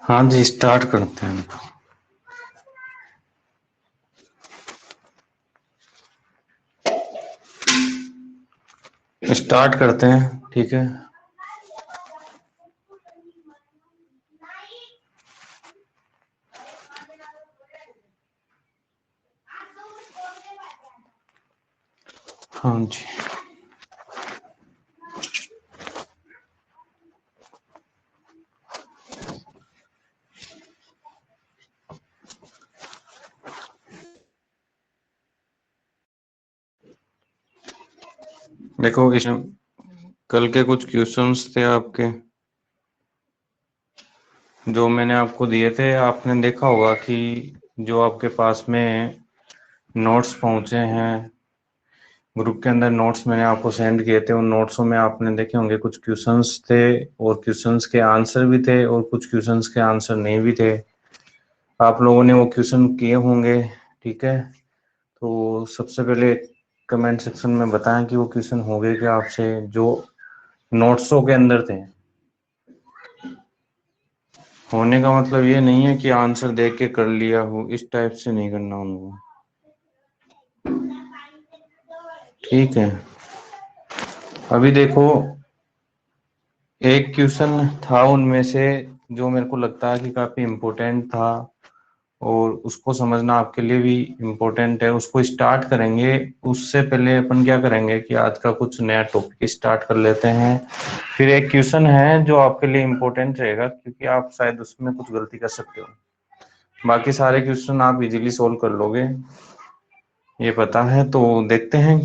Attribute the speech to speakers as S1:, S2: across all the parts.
S1: हाँ जी, स्टार्ट करते हैं। स्टार्ट करते हैं, ठीक है। हाँ जी, देखो इसमें कल के कुछ क्वेश्चंस थे आपके, जो मैंने आपको दिए थे। आपने देखा होगा कि जो आपके पास में नोट्स पहुंचे हैं, ग्रुप के अंदर नोट्स मैंने आपको सेंड किए थे। उन नोट्सों में आपने देखे होंगे कुछ क्वेश्चंस थे और क्वेश्चंस के आंसर भी थे और कुछ क्वेश्चंस के आंसर नहीं भी थे। आप लोगों ने वो क्वेश्चन किए होंगे, ठीक है। तो सबसे पहले कमेंट सेक्शन में बताएं कि वो क्वेश्चन हो गए क्या आपसे, जो नोट्सों के अंदर थे। होने का मतलब ये नहीं है कि आंसर देख के कर लिया हो, इस टाइप से नहीं करना उनको, ठीक है। अभी देखो, एक क्वेश्चन था उनमें से जो मेरे को लगता है कि काफी इम्पोर्टेंट था और उसको समझना आपके लिए भी इम्पोर्टेंट है। उसको स्टार्ट करेंगे उससे पहले अपन क्या करेंगे कि आज का कुछ नया टॉपिक स्टार्ट कर लेते हैं। फिर एक क्वेश्चन है जो आपके लिए इम्पोर्टेंट रहेगा, क्योंकि आप शायद उसमें कुछ गलती कर सकते हो। बाकी सारे क्वेश्चन आप इजीली सोल्व कर लोगे, ये पता है। तो देखते हैं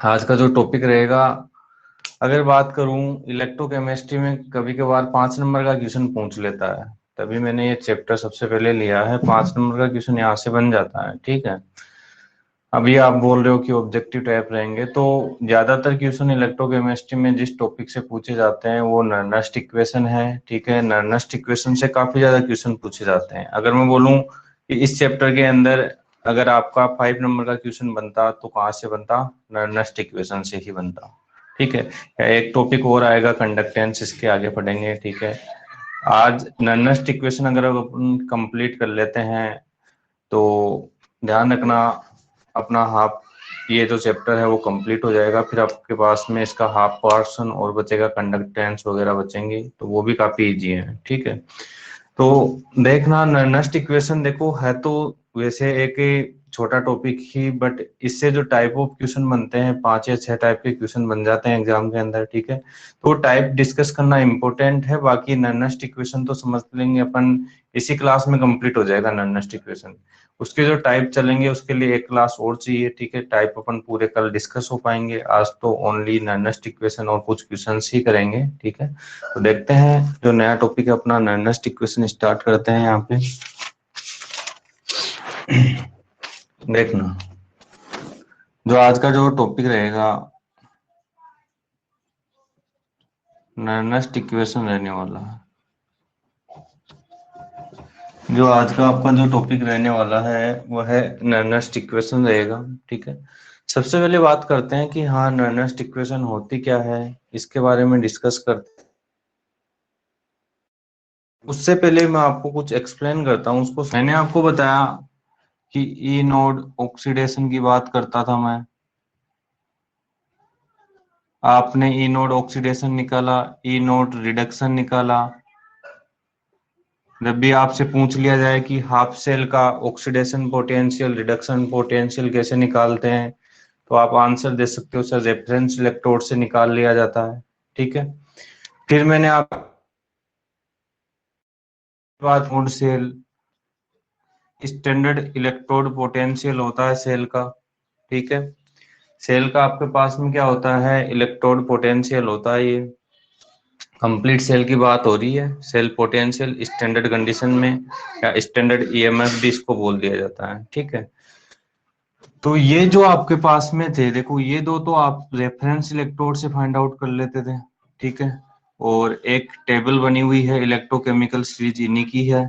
S1: आज का जो टॉपिक रहेगा। अगर बात करूं, इलेक्ट्रोकेमिस्ट्री में कभी कभार 5 नंबर का क्वेश्चन पूछ लेता है, तभी मैंने ये चैप्टर सबसे पहले लिया है। 5 नंबर का क्वेश्चन यहाँ से बन जाता है, ठीक है। अभी आप बोल रहे हो कि ऑब्जेक्टिव टाइप रहेंगे, तो ज्यादातर क्वेश्चन इलेक्ट्रोकेमिस्ट्री में जिस टॉपिक से पूछे जाते हैं वो नर्नस्ट इक्वेशन है, ठीक है। नर्नस्ट इक्वेशन से काफी ज्यादा क्वेश्चन पूछे जाते हैं। अगर मैं बोलूं कि इस चैप्टर के अंदर अगर आपका 5 नंबर का क्वेश्चन बनता तो कहाँ से बनता? नर्नस्ट इक्वेशन से ही बनता, ठीक है। या एक टॉपिक और आएगा कंडक्टेंस, इसके आगे पढ़ेंगे, ठीक है। आज नर्नस्ट इक्वेशन अगर अपन कंप्लीट कर लेते हैं तो ध्यान रखना, अपना हाफ ये जो चैप्टर है वो कंप्लीट हो जाएगा। फिर आपके पास में इसका हाफ पोर्शन और बचेगा, कंडक्टेंस वगैरह बचेंगे, तो वो भी काफी इजी है, ठीक है। तो देखना, नर्नस्ट इक्वेशन देखो है तो वैसे एक छोटा टॉपिक ही, बट इससे जो टाइप ऑफ क्वेश्चन बनते हैं 5 या 6 टाइप के क्वेश्चन बन जाते हैं एग्जाम के अंदर, ठीक है। तो टाइप डिस्कस करना इम्पोर्टेंट है। बाकी नर्नस्ट इक्वेशन तो समझ लेंगे अपन, इसी क्लास में कंप्लीट हो जाएगा नर्नस्ट इक्वेशन। उसके जो टाइप चलेंगे उसके लिए एक क्लास और चाहिए, ठीक है। टाइप अपन पूरे कल डिस्कस हो पाएंगे, आज तो ओनली नर्नस्ट इक्वेशन और कुछ क्वेश्चंस ही करेंगे, ठीक है। तो देखते हैं जो नया टॉपिक है अपना, नर्नस्ट इक्वेशन स्टार्ट करते हैं यहाँ पे। देखना, जो आज का जो टॉपिक रहेगा नर्नस्ट इक्वेशन रहने वाला है। जो आज का आपका जो टॉपिक रहने वाला है वो है नर्नस्ट इक्वेशन रहेगा, ठीक है। सबसे पहले बात करते हैं कि हाँ नर्नस्ट इक्वेशन होती क्या है, इसके बारे में डिस्कस करते हैं। उससे पहले मैं आपको कुछ एक्सप्लेन करता हूँ उसको। मैंने आपको बताया कि ई नोड ऑक्सीडेशन की बात करता था मैं, आपने ई नोड ऑक्सीडेशन निकाला, ई नोड रिडक्शन निकाला। जब भी आपसे पूछ लिया जाए कि हाफ सेल का ऑक्सीडेशन पोटेंशियल रिडक्शन पोटेंशियल कैसे निकालते हैं, तो आप आंसर दे सकते हो सर रेफरेंस इलेक्ट्रोड से निकाल लिया जाता है, ठीक है। फिर मैंने आप बात naught cell, standard electrode potential होता है सेल का, ठीक है। सेल का आपके पास में क्या होता है? इलेक्ट्रोड पोटेंशियल होता है। ये कंप्लीट सेल की बात हो रही है। सेल पोटेंशियल स्टैंडर्ड कंडीशन में या स्टैंडर्ड ईएमएफ भी इसको बोल दिया जाता है, ठीक है। तो ये जो आपके पास में थे, देखो ये दो तो आप रेफरेंस इलेक्ट्रोड से फाइंड आउट कर लेते थे, ठीक है। और एक टेबल बनी हुई है इलेक्ट्रोकेमिकल सीरीज इन्हीं की है,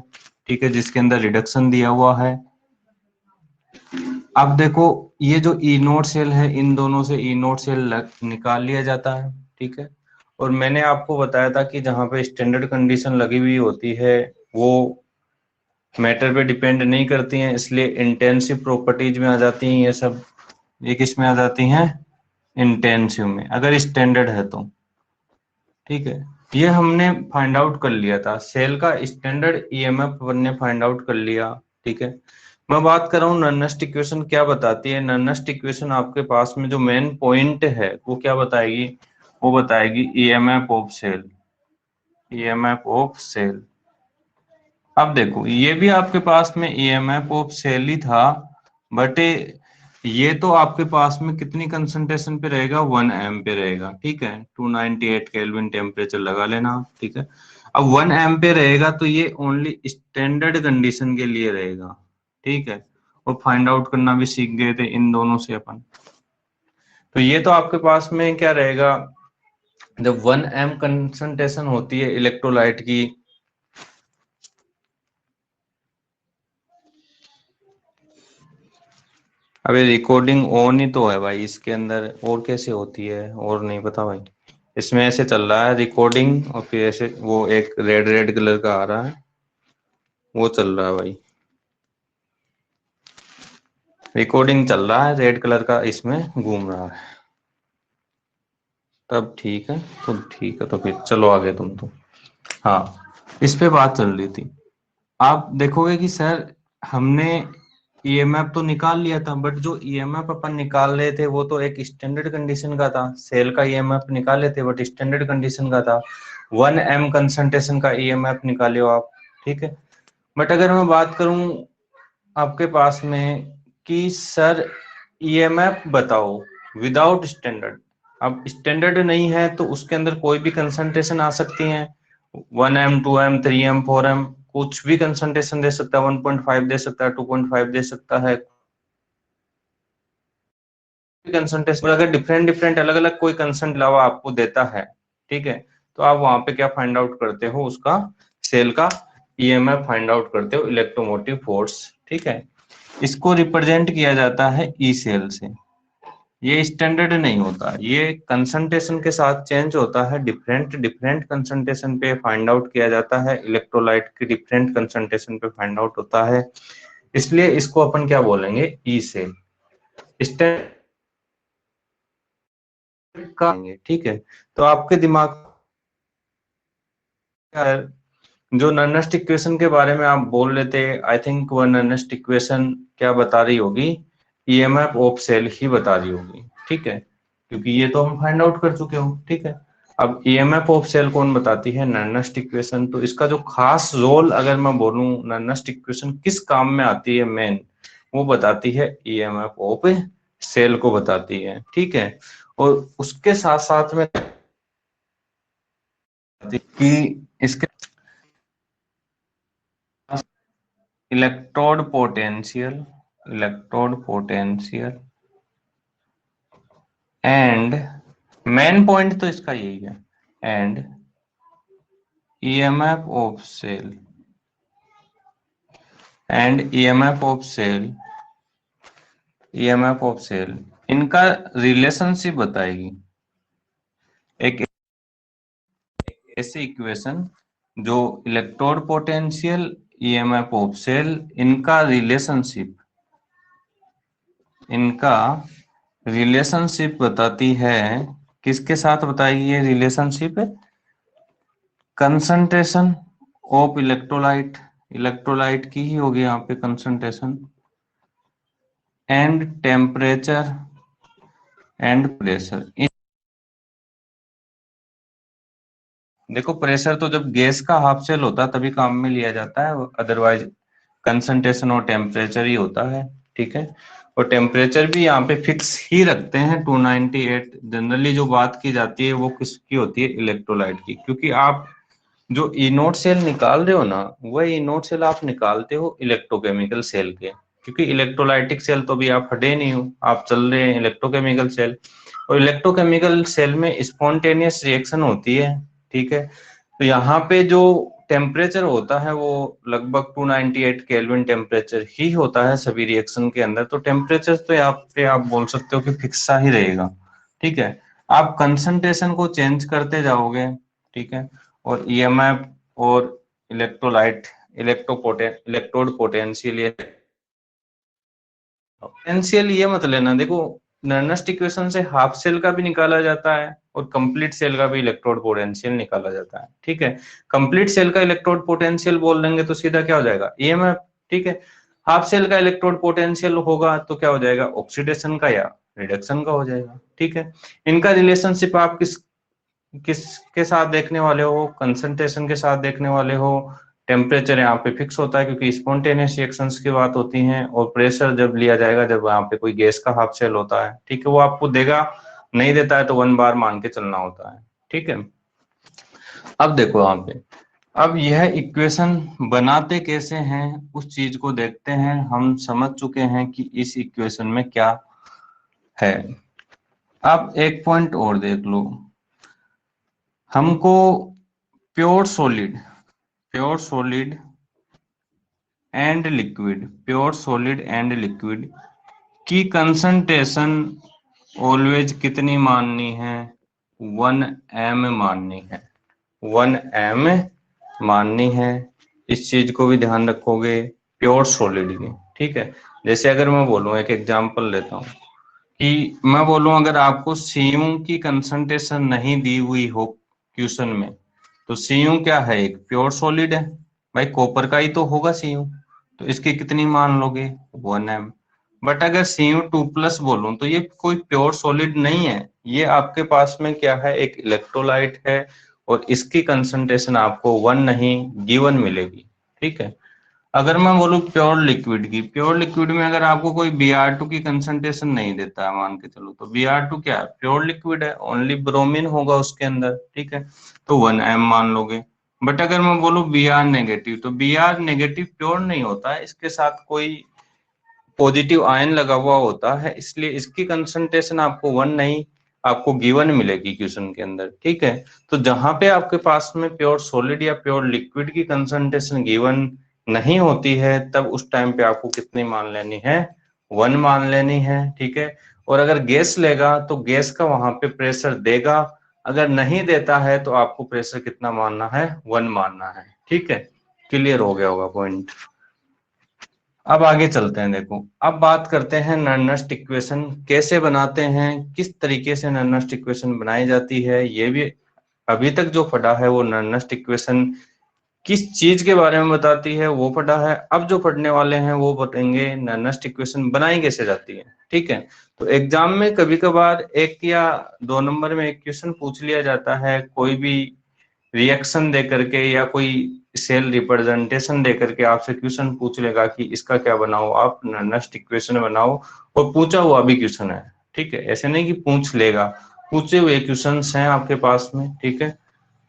S1: ठीक है, जिसके अंदर रिडक्शन दिया हुआ है। अब देखो, ये जो ई नोड सेल है इन दोनों से ई नोड सेल निकाल लिया जाता है, ठीक है। और मैंने आपको बताया था कि जहाँ पे स्टैंडर्ड कंडीशन लगी हुई होती है वो मैटर पे डिपेंड नहीं करती हैं, इसलिए इंटेंसिव प्रॉपर्टीज में आ जाती हैं ये सब। ये किस में आ जाती हैं? इंटेंसिव में, अगर स्टैंडर्ड है तो। ठीक है, ये हमने फाइंड आउट कर लिया था, सेल का स्टैंडर्ड ईएमएफ हमने फाइंड आउट कर लिया। ठीक है, मैं बात कर रहा हूँ नॉनस्ट इक्वेशन क्या बताती है। नॉनस्ट इक्वेशन आपके पास में जो मेन पॉइंट है वो क्या बताएगी? वो बताएगी EMF of cell. EMF of cell. अब देखो, ये भी आपके पास में ईएमएफ ऑफ सेल ही था, बट ये तो आपके पास में कितनी कंसंट्रेशन पे रहेगा? 1 एम पे रहेगा। ठीक है, 298 केल्विन टेम्परेचर लगा लेना। ठीक है, अब 1 एम पे रहेगा तो ये ओनली स्टैंडर्ड कंडीशन के लिए रहेगा। ठीक है, और फाइंड आउट करना भी सीख गए थे इन दोनों से अपन। तो ये तो आपके पास में क्या रहेगा? जब 1 एम कंसंट्रेशन होती है इलेक्ट्रोलाइट की, अबे रिकॉर्डिंग ऑन ही तो है भाई इसके अंदर, और कैसे होती है? और नहीं पता भाई, इसमें ऐसे चल रहा है रिकॉर्डिंग, और फिर ऐसे वो एक रेड रेड कलर का आ रहा है, वो चल रहा है भाई। रिकॉर्डिंग चल रहा है, रेड कलर का इसमें घूम रहा है। तब ठीक है, तो ठीक है, तो फिर चलो आगे तुम तो। हाँ, इस पे बात चल रही थी। आप देखोगे कि सर हमने ईएमएफ तो निकाल लिया था, बट जो ईएमएफ अपन निकाल रहे थे वो तो एक स्टैंडर्ड कंडीशन का था। सेल का ईएमएफ निकाले थे बट स्टैंडर्ड कंडीशन का था। 1 एम कंसंट्रेशन का ईएमएफ निकाले हो आप। ठीक है, बट अगर मैं बात करूं आपके पास में कि सर ईएमएफ बताओ विदाउट स्टैंडर्ड, अब स्टैंडर्ड नहीं है तो उसके अंदर कोई भी कंसंट्रेशन आ सकती है। 1 एम, 2 एम, 3 एम, 4 एम, कुछ भी कंसंट्रेशन दे सकता है। 1.5 दे सकता है, 2.5 दे सकता है कंसंट्रेशन। अगर डिफरेंट डिफरेंट अलग अलग कोई कंसंट अलावा आपको देता है, ठीक है, तो आप वहां पे क्या फाइंड आउट करते हो? उसका सेल का ईएमएफ फाइंड आउट करते हो, इलेक्ट्रोमोटिव फोर्स। ठीक है, इसको रिप्रेजेंट किया जाता है ई सेल से। ये स्टैंडर्ड नहीं होता, ये कंसंट्रेशन के साथ चेंज होता है। डिफरेंट डिफरेंट कंसंट्रेशन पे फाइंड आउट किया जाता है, इलेक्ट्रोलाइट की डिफरेंट कंसंट्रेशन पे फाइंड आउट होता है, इसलिए इसको अपन क्या बोलेंगे? ई सेल स्टैंडर्ड का। ठीक है, तो आपके दिमाग जो नॉनेस्ट इक्वेशन के बारे में आप बोल रहे थे, आई थिंक वह नॉनेस्ट इक्वेशन क्या बता रही होगी? ईएमएफ ऑफ सेल ही बता रही होगी। ठीक है, क्योंकि ये तो हम फाइंड आउट कर चुके हो। ठीक है, अब ईएमएफ ऑफ सेल कौन बताती है? नॉनेस्ट इक्वेशन। तो इसका जो खास रोल अगर मैं बोलूं, नॉनेस्ट इक्वेशन किस काम में आती है मेन, वो बताती है ईएमएफ ऑफ सेल को बताती है। ठीक है, और उसके साथ साथ में कि इसके electrode potential, electrode potential and, main point तो इसका यही है, and EMF of cell, and EMF of cell, EMF of cell, इनका रिलेशनशिप बताएगी। एक ऐसी इक्वेशन जो electrode potential, EMF of cell, इनका रिलेशनशिप, इनका रिलेशनशिप बताती है। किसके साथ बताएगी ये relationship? Concentration of electrolyte, electrolyte की ही होगी यहाँ पे concentration, and temperature and pressure. देखो, प्रेशर तो जब गैस का हाफ सेल होता है तभी काम में लिया जाता है, अदरवाइज कंसंट्रेशन और टेम्परेचर ही होता है। ठीक है, और टेम्परेचर भी यहाँ पे फिक्स ही रखते हैं 298। जनरली जो बात की जाती है वो किसकी होती है? इलेक्ट्रोलाइट की, क्योंकि आप जो ई नोट सेल निकाल रहे हो ना, वह ई नोट सेल आप निकालते हो इलेक्ट्रोकेमिकल सेल के, क्योंकि इलेक्ट्रोलाइटिक सेल तो भी आप हटे नहीं हो, आप चल रहे हैं इलेक्ट्रोकेमिकल सेल। और इलेक्ट्रोकेमिकल सेल में स्पॉन्टेनियस रिएक्शन होती है। ठीक है, तो यहाँ पे जो टेम्परेचर होता है वो लगभग 298 केल्विन टेम्परेचर ही होता है सभी रिएक्शन के अंदर। तो टेम्परेचर तो यहाँ पे आप बोल सकते हो कि फिक्स सा ही रहेगा। ठीक है, आप कंसंट्रेशन को चेंज करते जाओगे, ठीक है, और ईएमएफ और इलेक्ट्रोलाइट इलेक्ट्रोड पोटेंशियल, पोटेंशियल ये मत लेना। देखो नर्नस्ट इक्वेशन से हाफ सेल का भी निकाला जाता है और कंप्लीट सेल का भी इलेक्ट्रोड पोटेंशियल निकाला जाता है, ठीक है। कंप्लीट सेल का इलेक्ट्रोड पोटेंशियल बोल देंगे तो सीधा क्या हो जाएगा, ईएमएफ, ठीक है। हाफ सेल का इलेक्ट्रोड पोटेंशियल होगा तो क्या हो जाएगा, ऑक्सीडेशन का या रिडक्शन का हो जाएगा, ठीक है। इनका रिलेशनशिप आप किसके साथ देखने वाले हो, कंसंट्रेशन के साथ देखने वाले हो। टेम्परेचर यहाँ पे फिक्स होता है क्योंकि स्पॉन्टेनियस रिएक्शंस की बात होती है, और प्रेशर जब लिया जाएगा जब यहाँ पे कोई गैस का हाफ सेल होता है, ठीक है, वो आपको देगा, नहीं देता है तो 1 बार मान के चलना होता है, ठीक है। अब देखो यहाँ पे, अब यह इक्वेशन बनाते कैसे हैं उस चीज को देखते हैं। हम समझ चुके हैं कि इस इक्वेशन में क्या है। अब एक पॉइंट और देख लो, हमको pure solid pure solid and liquid की कंसंट्रेशन ऑलवेज कितनी माननी है, 1 m माननी है, 1 m माननी है। इस चीज को भी ध्यान रखोगे प्योर सॉलिड की, ठीक है। जैसे अगर मैं बोलूं, एक एग्जांपल लेता हूं कि मैं बोलूं अगर आपको सीयू की कंसंट्रेशन नहीं दी हुई हो क्वेश्चन में, तो सीयू क्या है, एक प्योर सॉलिड है, भाई कॉपर का ही तो होगा सीयू, तो इसकी कितनी मान लोगे, 1 m। बट अगर Cu2+ बोलूं तो ये कोई प्योर सॉलिड नहीं है, ये आपके पास में क्या है, एक इलेक्ट्रोलाइट है, और इसकी कंसंट्रेशन आपको 1 नहीं गिवन मिलेगी, ठीक है। अगर मैं बोलूं प्योर लिक्विड में अगर आपको कोई Br2 की कंसंट्रेशन नहीं देता है, मान के चलो, तो Br2 क्या है, प्योर लिक्विड है, ओनली ब्रोमीन होगा उसके अंदर, ठीक है, तो 1 m मान लोगे। बट अगर मैं बोलूं Br नेगेटिव, तो Br नेगेटिव प्योर नहीं होता है, इसके साथ कोई पॉजिटिव आयन लगा हुआ होता है, इसलिए इसकी कंसंट्रेशन आपको 1 नहीं आपको गिवन मिलेगी क्वेश्चन के अंदर, ठीक है। तो जहां पे आपके पास में प्योर सॉलिड या प्योर लिक्विड की कंसंट्रेशन गिवन नहीं होती है, तब उस टाइम पे आपको कितनी मान लेनी है, 1 मान लेनी है, ठीक है। और अगर गैस लेगा तो गैस का वहां पे प्रेशर देगा, अगर नहीं देता है तो आपको प्रेशर कितना मानना है, 1 मानना है, ठीक है। क्लियर हो गया होगा पॉइंट। अब आगे चलते हैं, देखो अब बात करते हैं नर्नस्ट इक्वेशन कैसे बनाते हैं, किस तरीके से नर्नस्ट इक्वेशन बनाई जाती है। ये भी अभी तक जो पढ़ा है वो नर्नस्ट इक्वेशन किस चीज के बारे में बताती है वो पढ़ा है। अब जो पढ़ने वाले हैं वो बताएंगे नर्नस्ट इक्वेशन बनाई कैसे जाती है, ठीक है। तो एग्जाम में कभी कभार 1 या 2 नंबर में एक क्वेश्चन पूछ लिया जाता है, कोई भी रिएक्शन दे करके या कोई सेल रिप्रेजेंटेशन दे करके आपसे क्वेश्चन पूछ लेगा कि इसका क्या बनाओ, आप नर्नस्ट इक्वेशन बनाओ, और पूछा हुआ भी क्वेश्चन है, ठीक है। ऐसे नहीं कि पूछ लेगा, पूछे हुए क्वेश्चन हैं आपके पास में, ठीक है।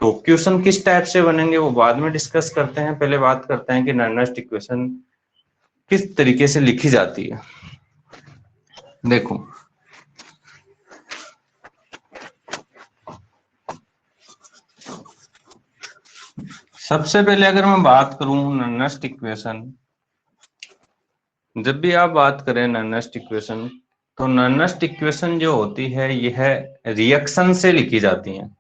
S1: तो क्वेश्चन किस टाइप से बनेंगे वो बाद में डिस्कस करते हैं, पहले बात करते हैं कि नर्नस्ट इक्वेशन किस तरीके से लिखी जाती है। देखो सबसे पहले अगर मैं बात करूं नर्नस्ट इक्वेशन, जब भी आप बात करें नर्नस्ट इक्वेशन, तो नर्नस्ट इक्वेशन जो होती है यह रिएक्शन से लिखी जाती है।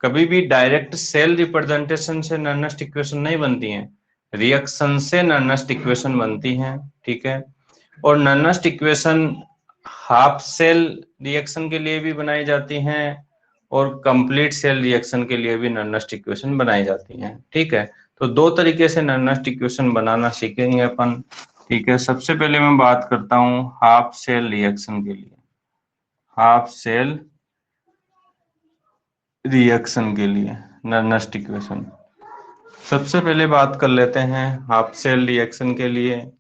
S1: कभी भी डायरेक्ट सेल रिप्रेजेंटेशन से नर्नस्ट इक्वेशन नहीं बनती हैं, रिएक्शन से नर्नस्ट इक्वेशन बनती हैं, ठीक है। और Nernst equation half cell reaction के लिए भी बनाई जाती हैं और कंप्लीट सेल रिएक्शन के लिए भी नर्नस्ट इक्वेशन बनाई जाती हैं, ठीक है। तो दो तरीके से नर्नस्ट इक्वेशन बनाना सीखेंगे अपन, ठीक है। सबसे पहले मैं बात करता हूँ हाफ सेल रिएक्शन के लिए, हाफ सेल रिएक्शन के लिए नर्नस्ट इक्वेशन। सबसे पहले बात कर लेते हैं हाफ सेल रिएक्शन के लिए,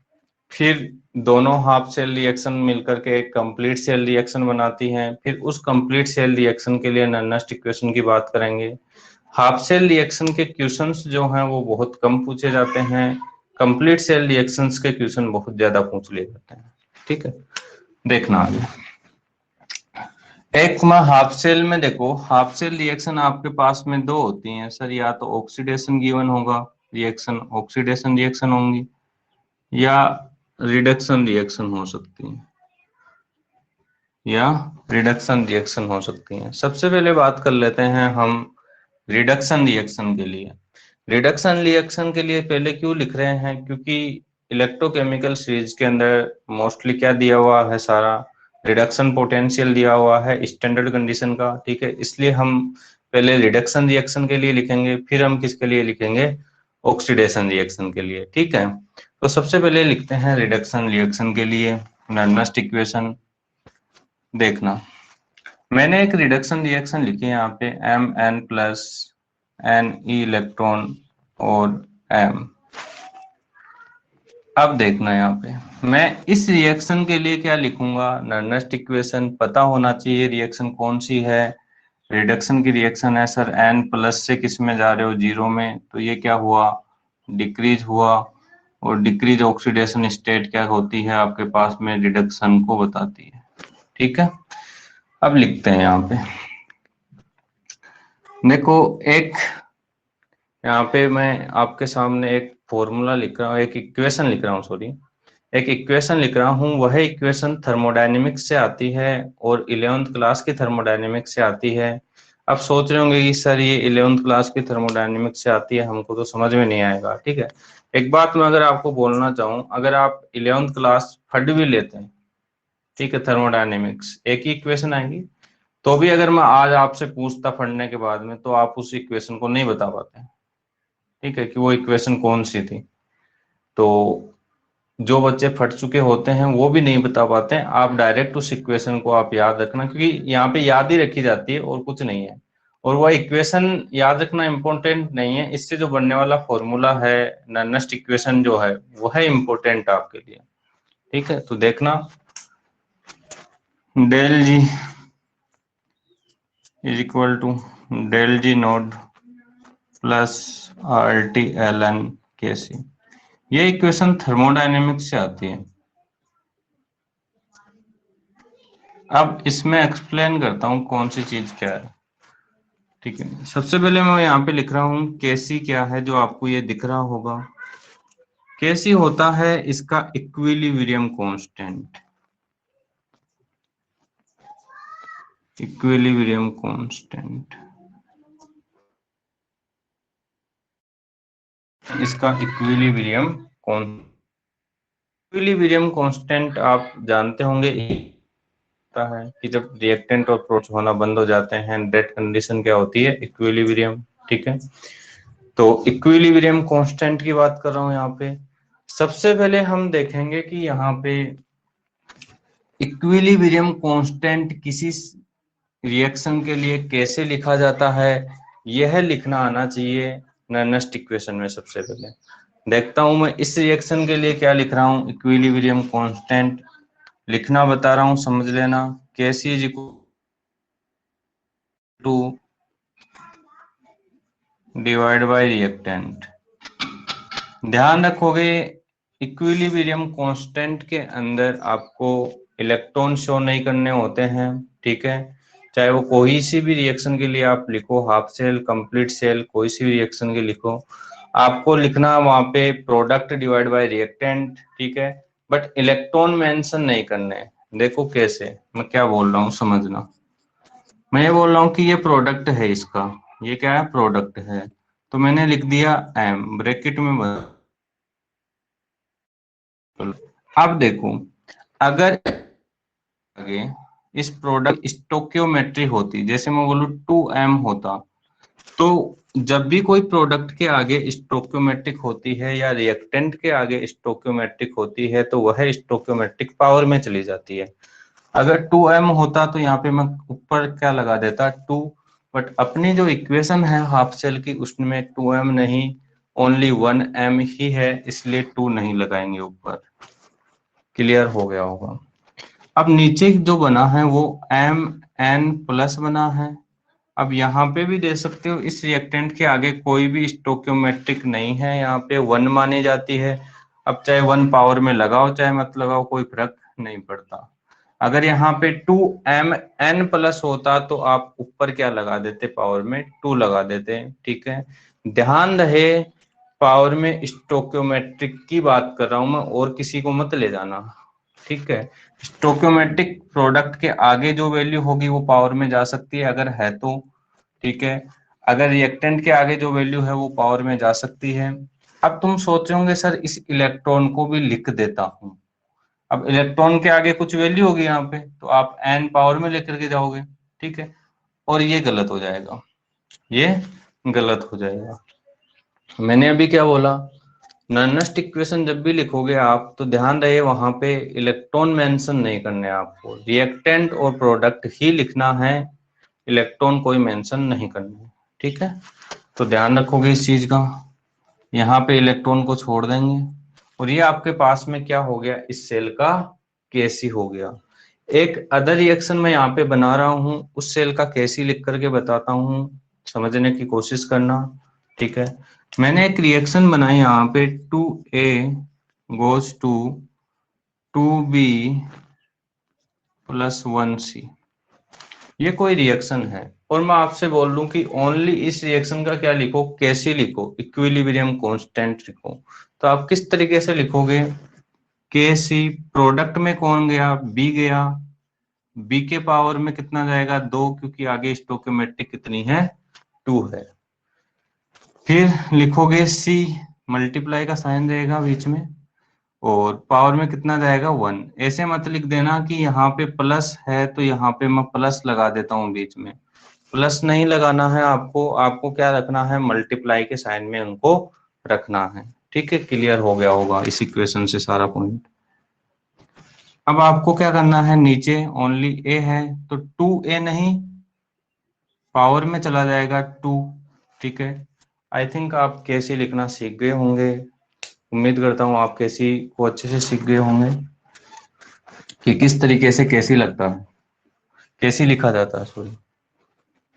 S1: फिर दोनों हाफ सेल रिएक्शन मिलकर के एक कंप्लीट सेल रिएक्शन बनाती हैं, फिर उस कंप्लीट सेल रिएक्शन के लिए नर्नस्ट इक्वेशन की बात करेंगे। हाफ सेल रिएक्शन के क्वेश्चंस जो हैं वो बहुत कम पूछे जाते हैं, कंप्लीट सेल रिएक्शंस के क्वेश्चन बहुत ज्यादा पूछ लिए जाते हैं, ठीक है। देखना आगे, एक में हाफ सेल में देखो, हाफ सेल रिएक्शन आपके पास में दो होती हैं सर, या तो ऑक्सीडेशन गिवन होगा, रिएक्शन ऑक्सीडेशन रिएक्शन होंगी, या रिडक्शन रिएक्शन हो सकती है। या रिडक्शन रिएक्शन हो सकती हैं। सबसे पहले बात कर लेते हैं हम रिडक्शन रिएक्शन के लिए। रिडक्शन रिएक्शन के लिए पहले क्यों लिख रहे हैं, क्योंकि इलेक्ट्रोकेमिकल सीरीज के अंदर मोस्टली क्या दिया हुआ है, सारा रिडक्शन पोटेंशियल दिया हुआ है स्टैंडर्ड कंडीशन का, ठीक है। इसलिए हम पहले रिडक्शन रिएक्शन के लिए लिखेंगे, फिर हम किसके लिए लिखेंगे, ऑक्सीडेशन रिएक्शन के लिए, ठीक है। तो सबसे पहले लिखते हैं रिडक्शन रिएक्शन के लिए नर्मस्ट इक्वेशन। देखना, मैंने एक रिडक्शन रिएक्शन लिखी है यहाँ पे, M N plus N E electron और एम। अब देखना यहाँ पे मैं इस रिएक्शन के लिए क्या लिखूंगा, नर्मस्ट इक्वेशन पता होना चाहिए रिएक्शन कौन सी है। रिडक्शन की रिएक्शन है सर, एन प्लस से किस में जा रहे हो, जीरो में, तो ये क्या हुआ, डिक्रीज हुआ। और डिक्रीज ऑक्सीडेशन स्टेट क्या होती है आपके पास में, रिडक्शन को बताती है, ठीक है। अब लिखते हैं यहाँ पे, देखो एक यहाँ पे मैं आपके सामने एक फॉर्मूला लिख रहा हूँ, एक इक्वेशन लिख रहा हूँ, सॉरी, एक इक्वेशन लिख रहा हूँ। वह इक्वेशन थर्मोडायनेमिक्स से आती है और 11th क्लास की थर्मोडायनेमिक्स से आती है। अब सोच रहे होंगे कि सर ये 11th क्लास की थर्मोडायनेमिक्स से आती है, हमको तो समझ में नहीं आएगा, ठीक है। एक बात मैं अगर आपको बोलना चाहूँ, अगर आप 11th क्लास फट भी लेते हैं, ठीक है, थर्मोडायनेमिक्स एक ही इक्वेशन आएगी, तो भी अगर मैं आज आपसे पूछता पढ़ने के बाद में, तो आप उस इक्वेशन को नहीं बता पाते, ठीक है, कि वो इक्वेशन कौन सी थी। तो जो बच्चे फट चुके होते हैं वो भी नहीं बता पाते हैं। आप डायरेक्ट उस इक्वेशन को आप याद रखना, क्योंकि यहाँ पे याद ही रखी जाती है और कुछ नहीं है। और वह इक्वेशन याद रखना इम्पोर्टेंट नहीं है, इससे जो बनने वाला फॉर्मूला है, नर्मस्ट इक्वेशन जो है, वो है इम्पोर्टेंट आपके लिए, ठीक है। तो देखना, del G is equal to del G naught plus R T L N K C. ये इक्वेशन थर्मोडायनेमिक्स से आती है। अब इसमें एक्सप्लेन करता हूँ कौन सी चीज क्या है, ठीक है। सबसे पहले मैं यहाँ पे लिख रहा हूँ केसी क्या है, जो आपको ये दिख रहा होगा। केसी होता है इसका इक्विलिब्रियम कांस्टेंट, इक्विलिब्रियम कांस्टेंट, इसका इक्विलिब्रियम कौन, इक्विलिब्रियम कांस्टेंट आप जानते होंगे, होता है कि जब रिएक्टेंट और प्रोडक्ट होना बंद हो जाते हैं, डेड कंडीशन क्या होती है, इक्विलिब्रियम, ठीक है। तो इक्विलिब्रियम कांस्टेंट की बात कर रहा हूं यहाँ पे। सबसे पहले हम देखेंगे कि यहाँ पे इक्विलिब्रियम कांस्टेंट किसी रिएक्शन के लिए कैसे लिखा जाता है, यह लिखना आना चाहिए नर्मस्ट इक्वेशन में। सबसे पहले देखता हूं मैं इस रिएक्शन के लिए क्या लिख रहा हूं, इक्विलिब्रियम कांस्टेंट लिखना बता रहा हूं, समझ लेना। K C is equal to divide by reactant. ध्यान रखोगे इक्विलिब्रियम कांस्टेंट के अंदर आपको इलेक्ट्रॉन शो नहीं करने होते हैं, ठीक है। चाहे वो कोई सी भी रिएक्शन के लिए आप लिखो, हाफ सेल, कंप्लीट सेल, कोई सी भी रिएक्शन के लिखो, आपको लिखना वहां पे प्रोडक्ट डिवाइड बाय रिएक्टेंट, ठीक है। बट इलेक्ट्रॉन मेंशन नहीं करने। देखो कैसे, मैं क्या बोल रहा हूँ समझना। मैं ये बोल रहा हूँ कि ये प्रोडक्ट है इसका, ये क्या है, प्रोडक्ट है, तो मैंने लिख दिया एम ब्रैकेट में अब देखो, अगर आगे इस प्रोडक्ट स्टोक्योमेट्री होती, जैसे मैं बोलूँ 2m होता, तो जब भी कोई प्रोडक्ट के आगे स्टोक्योमेट्रिक होती है या रिएक्टेंट के आगे स्टोक्योमेट्रिक होती है, तो वह स्टोक्योमेट्रिक पावर में चली जाती है। अगर 2m होता तो यहाँ पे मैं ऊपर क्या लगा देता, 2। बट अपनी जो इक्वेशन है हाफ सेल की, उसमें 2m नहीं, ओनली 1m ही है, इसलिए 2 नहीं लगाएंगे ऊपर। क्लियर हो गया होगा। अब नीचे जो बना है वो एम एन प्लस बना है। अब यहाँ पे भी दे सकते हो, इस रिएक्टेंट के आगे कोई भी स्टोक्योमेट्रिक नहीं है, यहाँ पे 1 मानी जाती है। अब चाहे 1 पावर में लगाओ चाहे मत लगाओ, कोई फर्क नहीं पड़ता। अगर यहाँ पे 2m n प्लस होता तो आप ऊपर क्या लगा देते, पावर में 2 लगा देते, ठीक है। ध्यान रहे पावर में स्टोक्योमेट्रिक की बात कर रहा हूं मैं, और किसी को मत ले जाना, ठीक है। स्टोइकोमेट्रिक प्रोडक्ट के आगे जो वैल्यू होगी वो पावर में जा सकती है अगर है तो, ठीक है। अगर रिएक्टेंट के आगे जो वैल्यू है वो पावर में जा सकती है। अब तुम सोच रहे होंगे सर इस इलेक्ट्रॉन को भी लिख देता हूं। अब इलेक्ट्रॉन के आगे कुछ वैल्यू होगी यहाँ पे, तो आप एन पावर में लेकर के जाओगे, ठीक है। और ये गलत हो जाएगा, ये गलत हो जाएगा। मैंने अभी क्या बोला, नॉनेस्ट इक्वेशन जब भी लिखोगे आप तो ध्यान रहे वहां पे इलेक्ट्रॉन मेंशन नहीं करने, आपको रिएक्टेंट और प्रोडक्ट ही लिखना है, इलेक्ट्रॉन कोई मेंशन नहीं करना है, ठीक है। तो ध्यान रखोगे इस चीज का। यहाँ पे इलेक्ट्रॉन को छोड़ देंगे और ये आपके पास में क्या हो गया, इस सेल का केसी हो गया। एक अदर रिएक्शन मैं यहाँ पे बना रहा हूँ, उस सेल का केसी लिख करके बताता हूँ, समझने की कोशिश करना, ठीक है। मैंने एक रिएक्शन बनाई यहाँ पे 2A goes to 2B plus 1C। ये कोई रिएक्शन है और मैं आपसे बोल लूं कि ओनली इस रिएक्शन का क्या लिखो, कैसे लिखो, इक्विलिब्रियम कांस्टेंट लिखो। तो आप किस तरीके से लिखोगे, के सी प्रोडक्ट में कौन गया, बी गया, बी के पावर में कितना जाएगा, 2, क्योंकि आगे स्टोइकोमेट्रिक कितनी है, 2 है। फिर लिखोगे सी, मल्टीप्लाई का साइन रहेगा बीच में और पावर में कितना जाएगा, 1। ऐसे मत लिख देना कि यहाँ पे प्लस है तो यहाँ पे मैं प्लस लगा देता हूँ बीच में, प्लस नहीं लगाना है आपको, आपको क्या रखना है, मल्टीप्लाई के साइन में उनको रखना है, ठीक है। क्लियर हो गया होगा इस इक्वेशन से सारा पॉइंट। अब आपको क्या करना है, नीचे ओनली ए है तो 2A नहीं, पावर में चला जाएगा 2, ठीक है। आई थिंक आप कैसे लिखना सीख गए होंगे, उम्मीद करता हूँ आप कैसी को अच्छे से सीख गए होंगे कि किस तरीके से कैसी लगता है, कैसी लिखा जाता है, सॉरी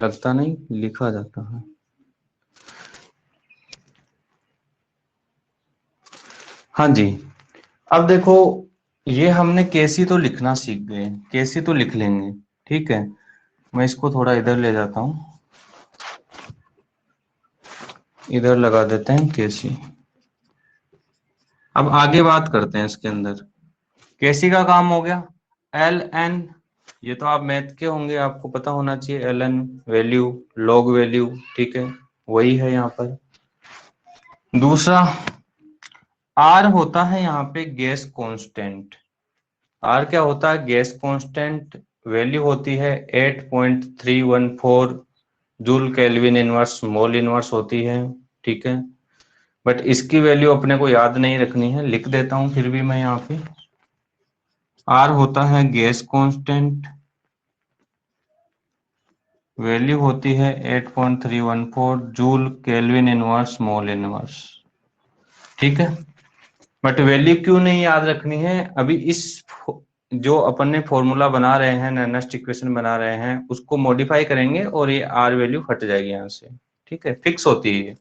S1: लगता नहीं, लिखा जाता है। हाँ जी। अब देखो, ये हमने कैसी तो लिखना सीख गए, कैसी तो लिख लेंगे, ठीक है। मैं इसको थोड़ा इधर ले जाता हूँ, इधर लगा देते हैं कैसी। अब आगे बात करते हैं इसके अंदर, कैसी का काम हो गया, एल एन, ये तो आप मैथ के होंगे, आपको पता होना चाहिए, L N value, log value, ठीक है, वही है यहाँ पर। दूसरा आर होता है यहाँ पे गैस कांस्टेंट, आर क्या होता है, गैस कांस्टेंट, वैल्यू होती है 8.314 joule kelvin inverse mole inverse होती है, ठीक है। बट इसकी वैल्यू अपने को याद नहीं रखनी है, लिख देता हूं फिर भी मैं यहाँ पे, आर होता है गैस कांस्टेंट, वैल्यू होती है 8.314 joule kelvin inverse mole inverse, ठीक है। बट वैल्यू क्यों नहीं याद रखनी है, अभी इस जो अपन ने फॉर्मूला बना रहे हैं, नेस्ट इक्वेशन बना रहे हैं, उसको मॉडिफाई करेंगे और ये आर वैल्यू हट जाएगी यहाँ से, ठीक है, फिक्स होती है।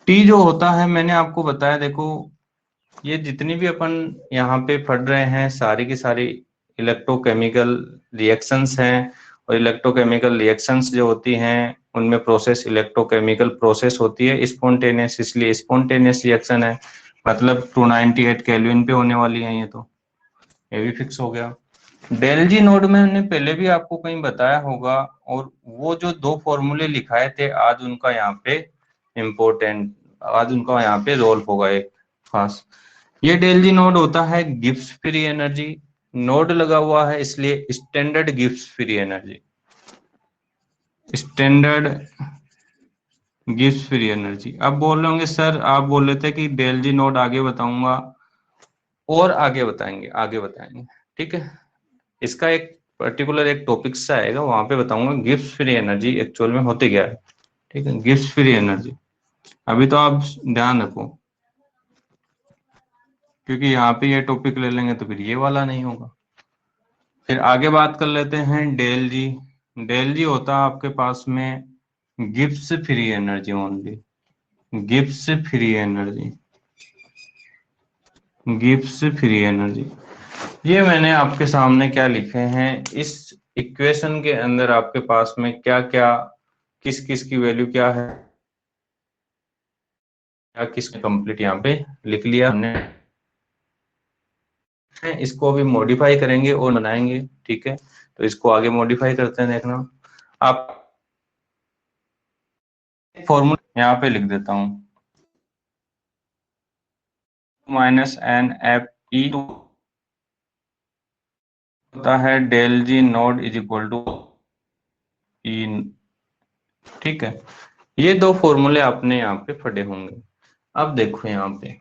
S1: टी जो होता है मैंने आपको बताया, देखो ये जितनी भी अपन यहाँ पे पढ़ रहे हैं सारी की सारी इलेक्ट्रोकेमिकल रिएक्शंस हैं, और इलेक्ट्रोकेमिकल रिएक्शंस जो होती हैं उनमें प्रोसेस इलेक्ट्रोकेमिकल प्रोसेस होती है स्पॉन्टेनियस, इसलिए स्पॉन्टेनियस रिएक्शन है, मतलब 298 केल्विन पे होने वाली है ये भी फिक्स हो गया। डेल जी नोड में हमने पहले भी आपको कहीं बताया होगा, और वो जो दो फॉर्मूले लिखाए थे आज उनका यहाँ पे इम्पोर्टेंट, आज उनका यहाँ पे रोल होगा एक खास। ये डेल जी नोड होता है गिब्स फ्री एनर्जी, नोड लगा हुआ है इसलिए standard Gibbs free energy, standard Gibbs free energy. अब बोल रहे होंगे सर, आप बोल रहे थे कि डेल जी नोड आगे बताऊंगा, और आगे बताएंगे, आगे बताएंगे, ठीक है। इसका एक पर्टिकुलर एक टॉपिक से आएगा, वहां पे बताऊंगा गिब्स फ्री एनर्जी एक्चुअल में होती क्या है, ठीक है, गिब्स फ्री एनर्जी। अभी तो आप ध्यान रखो, क्योंकि यहाँ पे ये टॉपिक ले लेंगे तो फिर ये वाला नहीं होगा। फिर आगे बात कर लेते हैं डेल जी। डेल जी होता है आपके पास में Gibbs free energy only, Gibbs free energy, Gibbs free energy. ये मैंने आपके सामने क्या लिखे हैं, इस इक्वेशन के अंदर आपके पास में क्या क्या, किस किस की वैल्यू क्या है, क्या किस कंप्लीट यहाँ पे लिख लिया हमने। इसको अभी मॉडिफाई करेंगे और बनाएंगे, ठीक है। तो इसको आगे मॉडिफाई करते हैं, देखना। आप फॉर्मूला यहाँ पे लिख देता हूँ, माइनस एन एफ ई होता है del G naught is equal to E, ठीक है। ये दो फॉर्मूले आपने यहाँ पे पढ़े होंगे। अब देखो यहाँ पे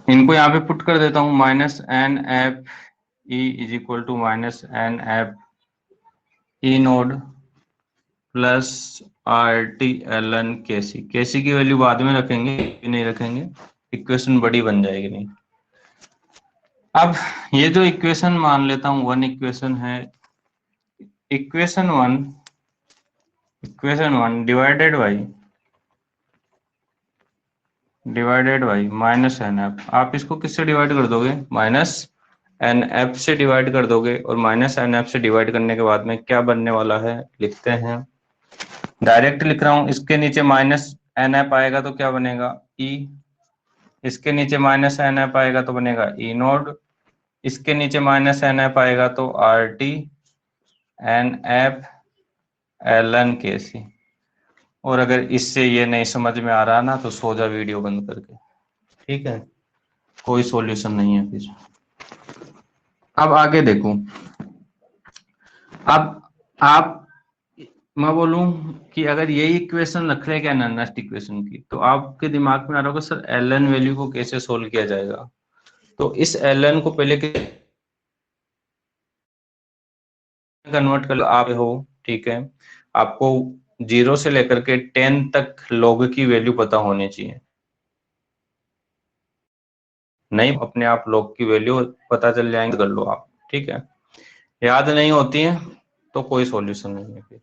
S1: इनको यहाँ पे पुट कर देता हूँ, minus N F E is equal to minus N F E naught plus R T L N K C. के सी की वैल्यू बाद में रखेंगे, नहीं रखेंगे, इक्वेशन बड़ी बन जाएगी नहीं। अब ये जो इक्वेशन मान लेता हूँ वन इक्वेशन है, equation one divided by minus N F. आप इसको किससे डिवाइड कर दोगे, माइनस एन एफ से डिवाइड कर दोगे, और माइनस एन एफ से डिवाइड करने के बाद में क्या बनने वाला है लिखते हैं। डायरेक्ट लिख रहा हूं, इसके नीचे माइनस एन एफ आएगा तो क्या बनेगा, ई। इसके नीचे माइनस एन एफ आएगा तो बनेगा ई नोड। इसके नीचे माइनस एन एफ आएगा तो R T N F L N K C. और अगर इससे ये नहीं समझ में आ रहा ना तो सो जा वीडियो बंद करके, ठीक है। कोई सॉल्यूशन नहीं है फिर। अब आगे देखो, अब आप, मैं बोलूं कि अगर यही इक्वेशन रख रहे क्या नेक्स्ट इक्वेशन की, तो आपके दिमाग में आ रहा होगा सर एल एन वैल्यू को कैसे सोल्व किया जाएगा। तो इस एल एन को पहले कन्वर्ट कर लो आप हो, ठीक है। आपको 0 से लेकर के 10 तक लॉग की वैल्यू पता होनी चाहिए, नहीं अपने आप लॉग की वैल्यू पता चल जाएंगे, कर लो आप, ठीक है। याद नहीं होती है तो कोई सॉल्यूशन नहीं है फिर।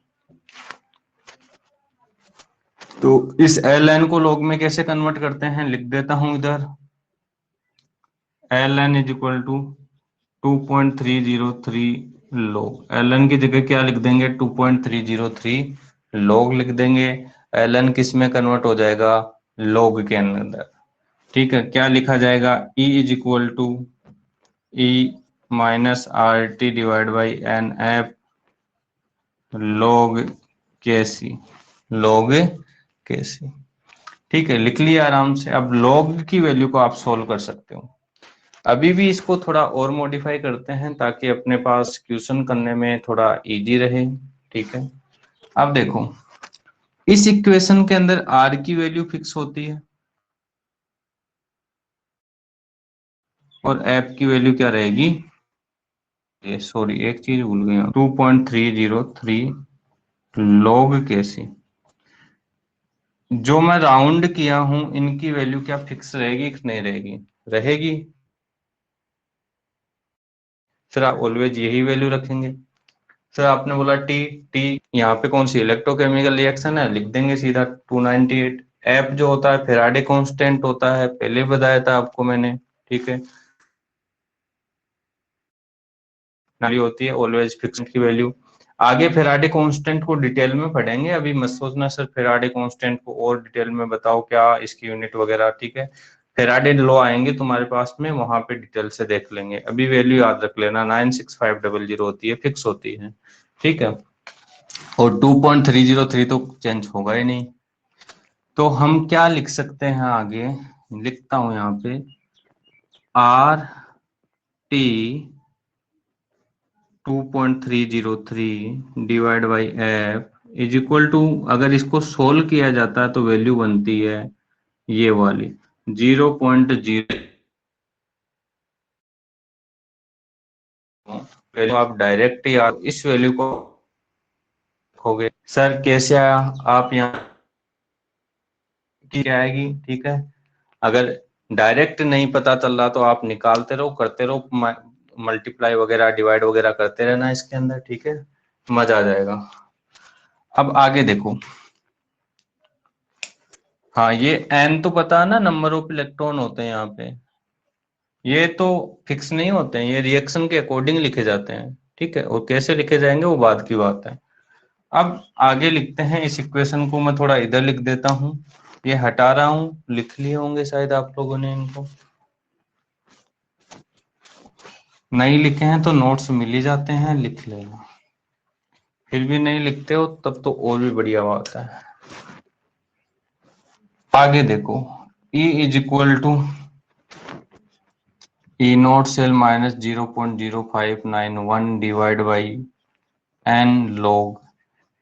S1: तो इस एल एन को लॉग में कैसे कन्वर्ट करते हैं, लिख देता हूं इधर, L N is equal to 2.303 log. L N की जगह क्या लिख देंगे, 2.303 लॉग लिख देंगे। एल एन किस में कन्वर्ट हो जाएगा, लॉग के अंदर, ठीक है। क्या लिखा जाएगा, E is equal to E minus R T divide by N F log K C, log K सी, ठीक है। लिख लिया आराम से। अब लॉग की वैल्यू को आप सोल्व कर सकते हो। अभी भी इसको थोड़ा और मॉडिफाई करते हैं ताकि अपने पास क्वेश्चन करने में थोड़ा इजी रहे, ठीक है। अब देखो, इस इक्वेशन के अंदर आर की वैल्यू फिक्स होती है और एफ की वैल्यू क्या रहेगी, सॉरी एक चीज भूल गया, 2.303 लॉग के सी। जो मैं राउंड किया हूं इनकी वैल्यू क्या फिक्स रहेगी कि नहीं रहेगी, रहेगी। फिर आप ऑलवेज यही वैल्यू रखेंगे। सर आपने बोला टी, टी यहाँ पे कौन सी इलेक्ट्रोकेमिकल रिएक्शन है, लिख देंगे सीधा 298। एफ जो होता है फेराडे कांस्टेंट होता है, पहले बताया था आपको मैंने, ठीक है। वैल्यू होती है ऑलवेज फिक्स की वैल्यू। आगे फेराडे कांस्टेंट को डिटेल में पढ़ेंगे, अभी मत सोचना सर फेराडे कांस्टेंट को और डिटेल में बताओ क्या इसकी यूनिट वगैरह, ठीक है। फेराडे लॉ आएंगे तुम्हारे पास में, वहां पे डिटेल से देख लेंगे। अभी वैल्यू याद रख लेना, 96500 होती है, फिक्स होती है, ठीक है। और 2.303 तो चेंज होगा ही नहीं। तो हम क्या लिख सकते हैं आगे, लिखता हूं यहाँ पे, R T 2.303 divide by F is equal to, अगर इसको सोल्व किया जाता है तो वैल्यू बनती है ये वाली 0.0। वैल्यू आप डायरेक्ट ही आप इस वैल्यू को रखोगे, सर कैसे आया, आप यहाँ की आएगी, ठीक है। अगर डायरेक्ट नहीं पता चल रहा तो आप निकालते रहो, करते रहो, मल्टीप्लाई वगैरह डिवाइड वगैरह करते रहना इसके अंदर, ठीक है, मजा आ जाएगा। अब आगे देखो, हाँ ये एन तो पता है ना, नंबर ऑफ इलेक्ट्रॉन होते हैं यहाँ पे, ये तो फिक्स नहीं होते हैं, ये रिएक्शन के अकॉर्डिंग लिखे जाते हैं, ठीक है। और कैसे लिखे जाएंगे वो बात की बात है। अब आगे लिखते हैं, इस इक्वेशन को मैं थोड़ा इधर लिख देता हूँ, ये हटा रहा हूँ, लिख लिए होंगे शायद आप लोगों ने इनको। नहीं लिखे हैं तो नोट्स मिल ही जाते हैं, लिख लेना। फिर भी नहीं लिखते हो तब तो और भी बढ़िया बात है। आगे देखो, E is equal to E naught cell minus 0.0591 divide by N log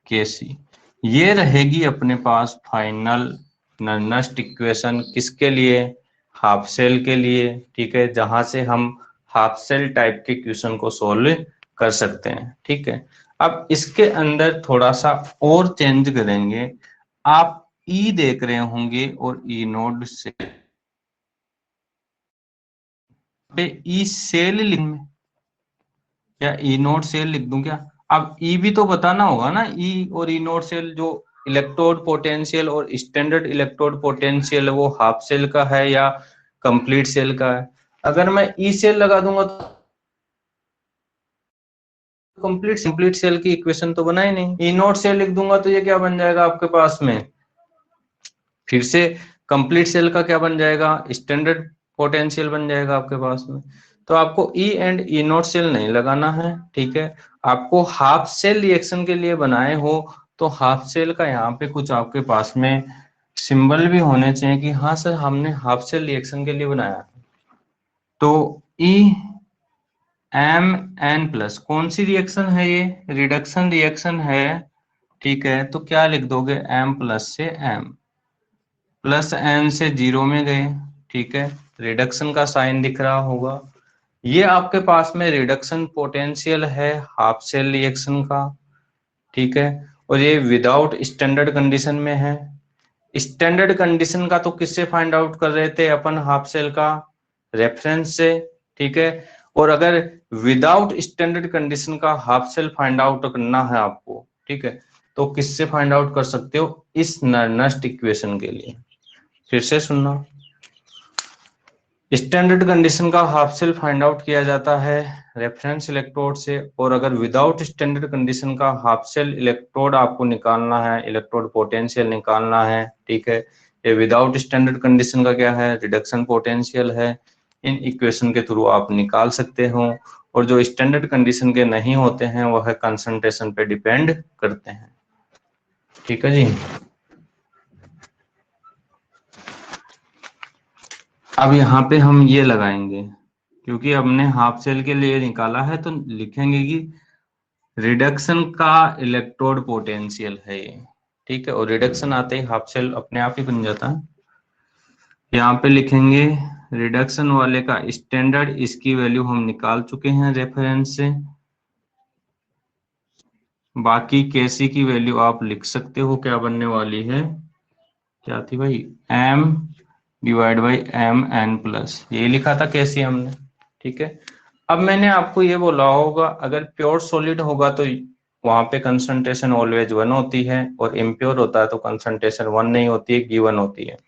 S1: K C. ये रहेगी अपने पास फाइनल नर्नस्ट इक्वेशन, किसके लिए? हाफ सेल के लिए। ठीक है, जहां से हम हाफ सेल टाइप के क्वेश्चन को सोल्व कर सकते हैं। ठीक है, अब इसके अंदर थोड़ा सा और चेंज करेंगे। आप ई देख रहे होंगे और ई नोड से पे ई सेल लिख में, या ई नोट सेल लिख दूं क्या? अब ई भी तो बताना होगा ना, ई और ई नोट सेल जो इलेक्ट्रोड पोटेंशियल और स्टैंडर्ड इलेक्ट्रोड पोटेंशियल वो हाफ सेल का है या कंप्लीट सेल का है। अगर मैं ई सेल लगा दूंगा तो कंप्लीट सेल की इक्वेशन तो बना ही नहीं। ई नोट सेल लिख दूंगा तो ये क्या बन जाएगा आपके पास में, फिर से कंप्लीट सेल का क्या बन जाएगा, स्टैंडर्ड पोटेंशियल बन जाएगा आपके पास में। तो आपको E and E naught cell नहीं लगाना है। ठीक है, आपको हाफ सेल रिएक्शन के लिए बनाए हो तो हाफ सेल का यहाँ पे कुछ आपके पास में सिंबल भी होने चाहिए कि हाँ सर हमने हाफ सेल रिएक्शन के लिए बनाया। तो ई एम एन प्लस, कौन सी रिएक्शन है ये? रिडक्शन रिएक्शन है। ठीक है, तो क्या लिख दोगे, एम प्लस से एम, प्लस एन से जीरो में गए। ठीक है, रिडक्शन का साइन दिख रहा होगा। ये आपके पास में रिडक्शन पोटेंशियल है हाफ सेल रिएक्शन का। ठीक है, और ये विदाउट स्टैंडर्ड कंडीशन में है। स्टैंडर्ड कंडीशन का तो किससे फाइंड आउट कर रहे थे अपन, हाफ सेल का रेफरेंस से। ठीक है, और अगर विदाउट स्टैंडर्ड कंडीशन का हाफ सेल फाइंड आउट करना है आपको, ठीक है, तो किससे फाइंड आउट कर सकते हो, इस नर्नस्ट इक्वेशन के लिए। फिर से सुनना, स्टैंडर्ड कंडीशन का हाफ सेल फाइंड आउट किया जाता है रेफरेंस इलेक्ट्रोड से, और अगर विदाउट स्टैंडर्ड कंडीशन का हाफ सेल इलेक्ट्रोड आपको निकालना है, इलेक्ट्रोड पोटेंशियल निकालना है। ठीक है, ये विदाउट स्टैंडर्ड कंडीशन का क्या है, रिडक्शन पोटेंशियल है। इन इक्वेशन के थ्रू आप निकाल सकते हो, और जो स्टैंडर्ड कंडीशन के नहीं होते हैं वह कंसंट्रेशन पे डिपेंड करते हैं। ठीक है जी। अब यहाँ पे हम ये लगाएंगे, क्योंकि हमने हाफ सेल के लिए निकाला है तो लिखेंगे कि रिडक्शन का इलेक्ट्रोड पोटेंशियल है ये। ठीक है, और रिडक्शन आते ही हाफ सेल अपने आप ही बन जाता है। यहाँ पे लिखेंगे रिडक्शन वाले का स्टैंडर्ड, इसकी वैल्यू हम निकाल चुके हैं रेफरेंस से। बाकी केसी की वैल्यू आप लिख सकते हो, क्या बनने वाली है, क्या थी भाई, M divide by M N plus, ये लिखा था केसी हमने। ठीक है, अब मैंने आपको ये बोला होगा अगर प्योर सॉलिड होगा तो वहां पे कंसंट्रेशन ऑलवेज वन होती है, और इम्प्योर होता है तो कंसंट्रेशन वन नहीं होती है, गिवन होती है।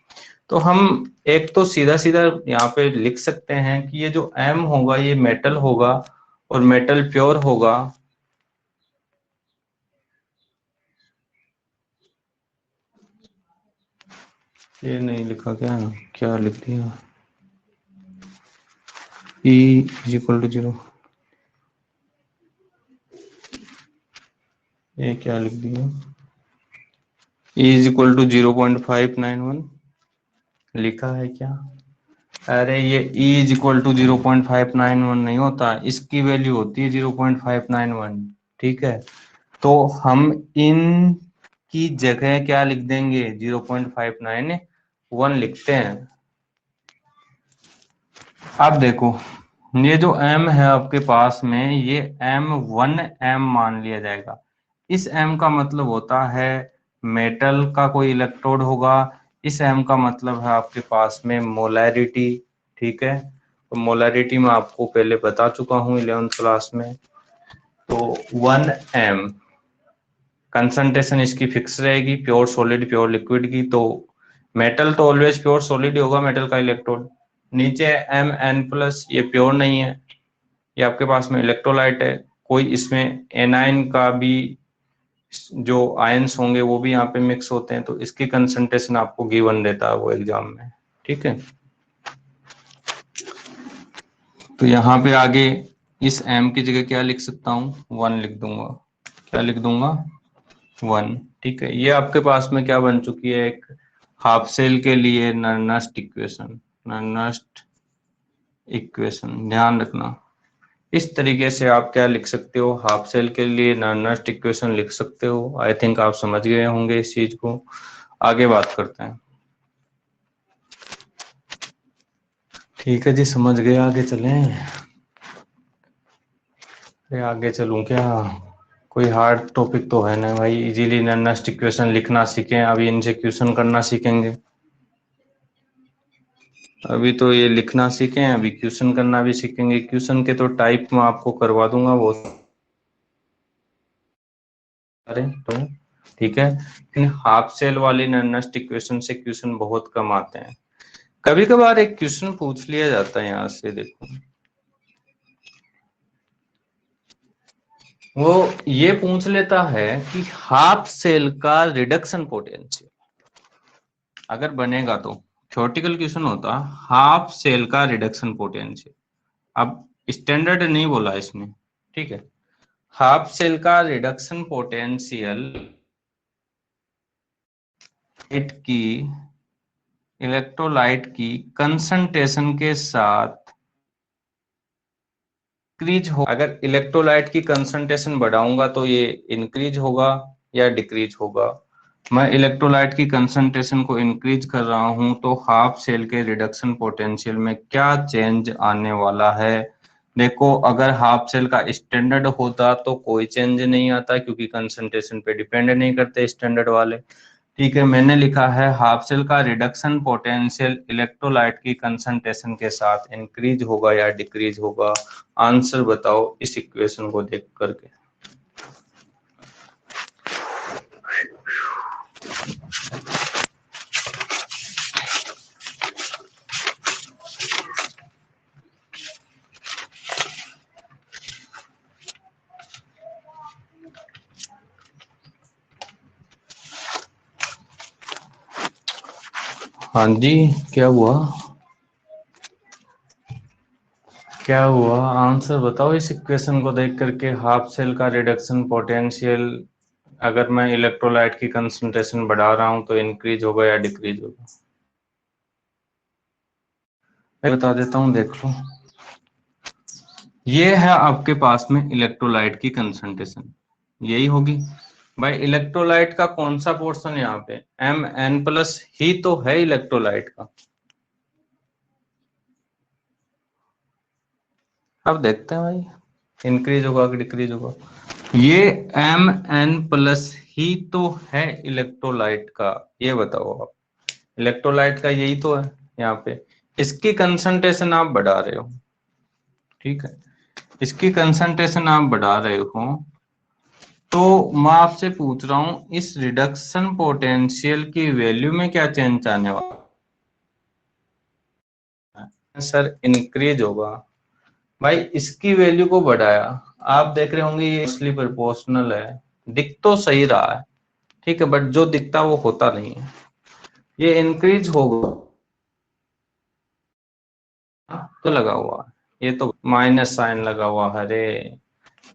S1: तो हम एक तो सीधा सीधा यहाँ पे लिख सकते हैं कि ये जो एम होगा ये मेटल होगा, और मेटल प्योर होगा। ये नहीं लिखा, क्या क्या लिख दिया, E is equal to zero, ये क्या लिख दिया, E इज इक्वल टू 0.591 लिखा है क्या? अरे ये E इज इक्वल टू 0.591 नहीं होता, इसकी वैल्यू होती है 0.591। ठीक है, तो हम इन की जगह क्या लिख देंगे, 0.591 लिखते हैं। अब देखो, ये जो m है आपके पास में, ये m मान लिया जाएगा। इस m का मतलब होता है मेटल का कोई इलेक्ट्रोड होगा। इस m का मतलब है आपके पास में मोलैरिटी। ठीक है, तो मोलैरिटी मैं आपको पहले बता चुका हूँ 11th क्लास में। तो 1m कंसंट्रेशन इसकी फिक्स रहेगी, प्योर सॉलिड प्योर लिक्विड की। तो मेटल तो ऑलवेज प्योर सॉलिड ही होगा, मेटल का इलेक्ट्रोड। नीचे एम एन प्लस, ये प्योर नहीं है, ये आपके पास में इलेक्ट्रोलाइट है, कोई इसमें एनाइन का भी जो आयंस होंगे वो भी यहाँ पे मिक्स होते हैं, तो इसकी कंसंट्रेशन आपको गिवन देता है वो एग्जाम में। ठीक है, तो यहाँ पे आगे इस m की जगह क्या लिख सकता हूँ, 1 लिख दूंगा। क्या लिख दूंगा, 1। ठीक है, ये आपके पास में क्या बन चुकी है, एक हाफ सेल के लिए नर्नस्ट इक्वेशन। नर्नस्ट इक्वेशन ध्यान रखना, इस तरीके से आप क्या लिख सकते हो, हाफ सेल के लिए नर्नस्ट इक्वेशन लिख सकते हो। आई थिंक आप समझ गए होंगे इस चीज को। आगे बात करते हैं। ठीक है जी, समझ गए, आगे चलें। अरे आगे चलूं क्या, कोई हार्ड टॉपिक तो है ना भाई, इजीली नर्नस्ट इक्वेशन लिखना सीखें, अभी इनसे क्वेश्चन करना सीखेंगे। अभी तो ये लिखना सीखें, अभी क्वेश्चन करना भी सीखेंगे। क्वेश्चन के तो टाइप मैं आपको करवा दूंगा वो सारे तो। ठीक है, लेकिन हाफ सेल वाली नर्नस्ट इक्वेशन से क्वेश्चन बहुत कम आते हैं। कभी कभार एक क्वेश्चन पूछ लिया जाता है यहाँ से, देखो वो ये पूछ लेता है कि हाफ सेल का रिडक्शन पोटेंशियल अगर बनेगा तो, थ्योरेटिकल क्वेश्चन होता हाफ सेल का रिडक्शन पोटेंशियल। अब स्टैंडर्ड नहीं बोला इसने, ठीक है। हाफ सेल का रिडक्शन पोटेंशियल की इलेक्ट्रोलाइट की कंसंट्रेशन के साथ इंक्रीज हो, अगर इलेक्ट्रोलाइट की कंसंट्रेशन बढ़ाऊंगा तो ये इंक्रीज होगा या डिक्रीज होगा। मैं इलेक्ट्रोलाइट की कंसंट्रेशन को इंक्रीज कर रहा हूं तो हाफ सेल के रिडक्शन पोटेंशियल में क्या चेंज आने वाला है। देखो, अगर हाफ सेल का स्टैंडर्ड होता तो कोई चेंज नहीं आता, क्योंकि कंसंट्रेशन पे डिपेंड नहीं करते स्टैंडर्ड वाले। ठीक है, मैंने लिखा है हाफ सेल का रिडक्शन पोटेंशियल इलेक्ट्रोलाइट की कंसंट्रेशन के साथ इंक्रीज होगा या डिक्रीज होगा। आंसर बताओ इस इक्वेशन को देख करके। हाँ जी, क्या हुआ, क्या हुआ, आंसर बताओ इस इक्वेशन को देख करके। हाफ सेल का रिडक्शन पोटेंशियल अगर मैं इलेक्ट्रोलाइट की कंसंट्रेशन बढ़ा रहा हूं तो इंक्रीज होगा या डिक्रीज होगा। मैं बता देता हूं, देख लो। ये है आपके पास में इलेक्ट्रोलाइट की कंसंट्रेशन, यही होगी। भाई इलेक्ट्रोलाइट का कौन सा पोर्शन यहाँ पे, Mn+ ही तो है इलेक्ट्रोलाइट का। अब देखते हैं भाई इंक्रीज होगा कि डिक्रीज होगा। ये Mn+ ही तो है इलेक्ट्रोलाइट का, ये बताओ आप। इलेक्ट्रोलाइट का यही तो है यहाँ पे। इसकी कंसंट्रेशन आप बढ़ा रहे हो, ठीक है, इसकी कंसंट्रेशन आप बढ़ा रहे हो। तो मैं आपसे पूछ रहा हूं इस रिडक्शन पोटेंशियल की वैल्यू में क्या चेंज आने वाला है। सर इंक्रीज होगा। भाई इसकी वैल्यू को बढ़ाया, आप देख रहे होंगे ये असली प्रोपोर्शनल है, दिख तो सही रहा है, ठीक है, बट जो दिखता वो होता नहीं है। ये इंक्रीज होगा तो लगा हुआ है, ये तो माइनस साइन लगा हुआ है रे।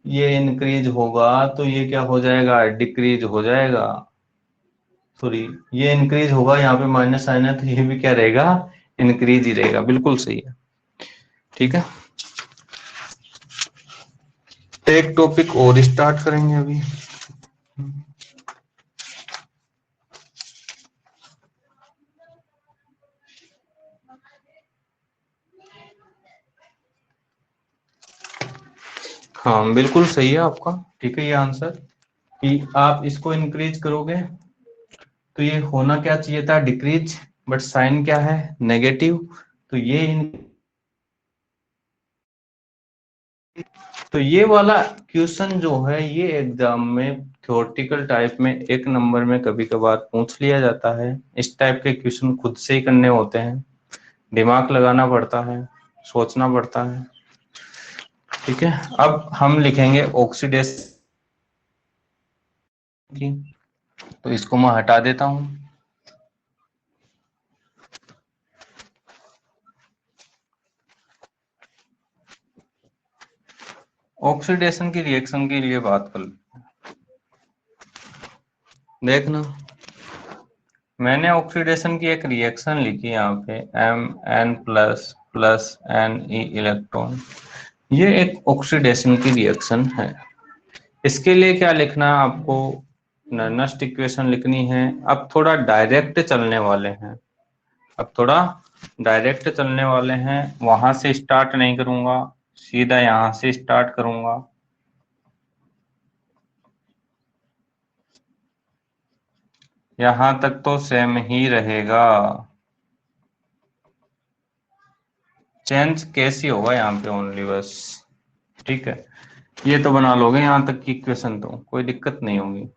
S1: ये इंक्रीज होगा तो ये क्या हो जाएगा, डिक्रीज हो जाएगा। सॉरी, ये इंक्रीज होगा, यहाँ पे माइनस साइन है तो ये भी क्या रहेगा, इंक्रीज ही रहेगा। बिल्कुल सही है, ठीक है। एक टॉपिक और स्टार्ट करेंगे अभी। हाँ बिल्कुल सही है आपका, ठीक है, ये आंसर कि आप इसको इंक्रीज करोगे तो ये होना क्या चाहिए था, डिक्रीज, बट साइन क्या है, नेगेटिव। तो ये तो ये वाला क्वेश्चन जो है ये एग्जाम में थ्योरेटिकल टाइप में एक नंबर में कभी कभार पूछ लिया जाता है। इस टाइप के क्वेश्चन खुद से ही करने होते हैं, दिमाग लगाना पड़ता है, सोचना पड़ता है, ठीक है। अब हम लिखेंगे ऑक्सीडेशन की, तो इसको मैं हटा देता हूं। ऑक्सीडेशन की रिएक्शन के लिए बात कर देखना, मैंने ऑक्सीडेशन की एक रिएक्शन लिखी यहाँ पे Mn plus plus Ne electron. ये एक ऑक्सीडेशन की रिएक्शन है। इसके लिए क्या लिखना है आपको, नर्नस्ट इक्वेशन लिखनी है। अब थोड़ा डायरेक्ट चलने वाले हैं, अब थोड़ा डायरेक्ट चलने वाले हैं, वहां से स्टार्ट नहीं करूंगा, सीधा यहां से स्टार्ट करूंगा। यहां तक तो सेम ही रहेगा, चेंज कैसी होगा यहाँ पे ओनली बस। ठीक है, ये तो बना लोगे यहाँ तक की इक्वेशन, तो कोई दिक्कत नहीं होगी।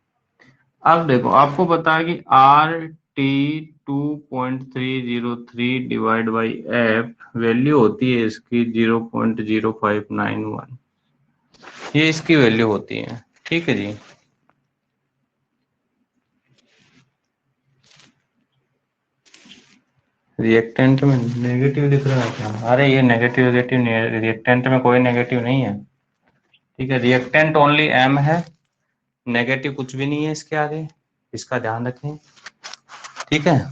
S1: अब देखो, आपको पता है कि RT 2.303 divide by F value होती है इसकी 0.0591, ये इसकी वैल्यू होती है। ठीक है जी, रिएक्टेंट में नेगेटिव दिख रहा है क्या? अरे ये नेगेटिव नेगेटिव रिएक्टेंट में कोई नेगेटिव नहीं है। ठीक है, रिएक्टेंट ओनली एम है, नेगेटिव कुछ भी नहीं है इसके आगे, इसका ध्यान रखें। ठीक है,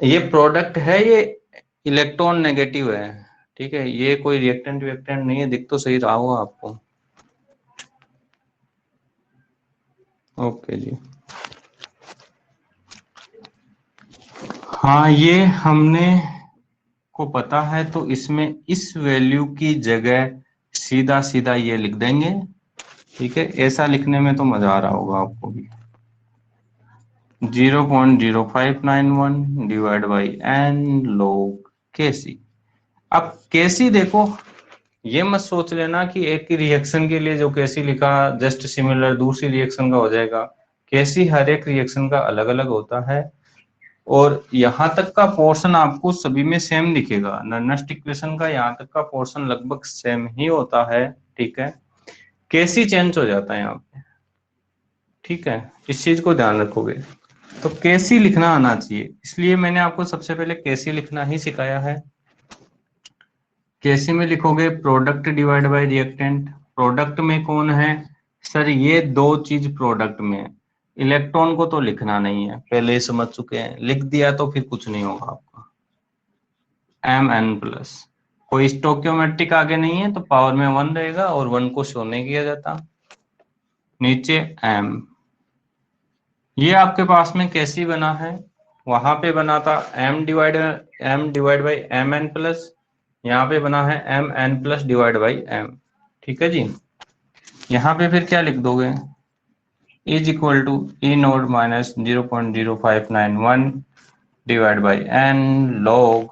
S1: ये प्रोडक्ट है, ये इलेक्ट्रॉन नेगेटिव है। ठीक है, ये कोई रिएक्टेंट विएक्टेंट नहीं है, दिख तो सही रहा होगा आपको। ओके जी, हाँ ये हमने को पता है, तो इसमें इस वैल्यू की जगह सीधा सीधा ये लिख देंगे। ठीक है, ऐसा लिखने में तो मजा आ रहा होगा आपको भी। 0.0591 divide by N log Kc। अब Kc देखो, ये मत सोच लेना कि एक ही रिएक्शन के लिए जो Kc लिखा जस्ट सिमिलर दूसरी रिएक्शन का हो जाएगा। Kc हर एक रिएक्शन का अलग अलग होता है, और यहाँ तक का पोर्शन आपको सभी में सेम दिखेगा। नर्नस्ट इक्वेशन का यहाँ तक का पोर्शन लगभग सेम ही होता है। ठीक है, Kc चेंज हो जाता है यहाँ पे। ठीक है, इस चीज को ध्यान रखोगे तो कैसी लिखना आना चाहिए, इसलिए मैंने आपको सबसे पहले कैसी लिखना ही सिखाया है। कैसी में लिखोगे product divide by reactant. Product में कौन है सर, ये दो चीज प्रोडक्ट में है। इलेक्ट्रॉन को तो लिखना नहीं है, पहले ही समझ चुके हैं, लिख दिया तो फिर कुछ नहीं होगा आपका। Mn प्लस, कोई स्टोक्योमेट्रिक आगे नहीं है तो पावर में 1 रहेगा, और 1 को शो नहीं किया जाता। नीचे M, ये आपके पास में कैसी बना है, वहां पे बना था m divide by M N plus, यहाँ पे बना है Mn plus divide by m। ठीक है जी, यहाँ पे फिर क्या लिख दोगे, is equal to E naught minus 0.0591 divide by n log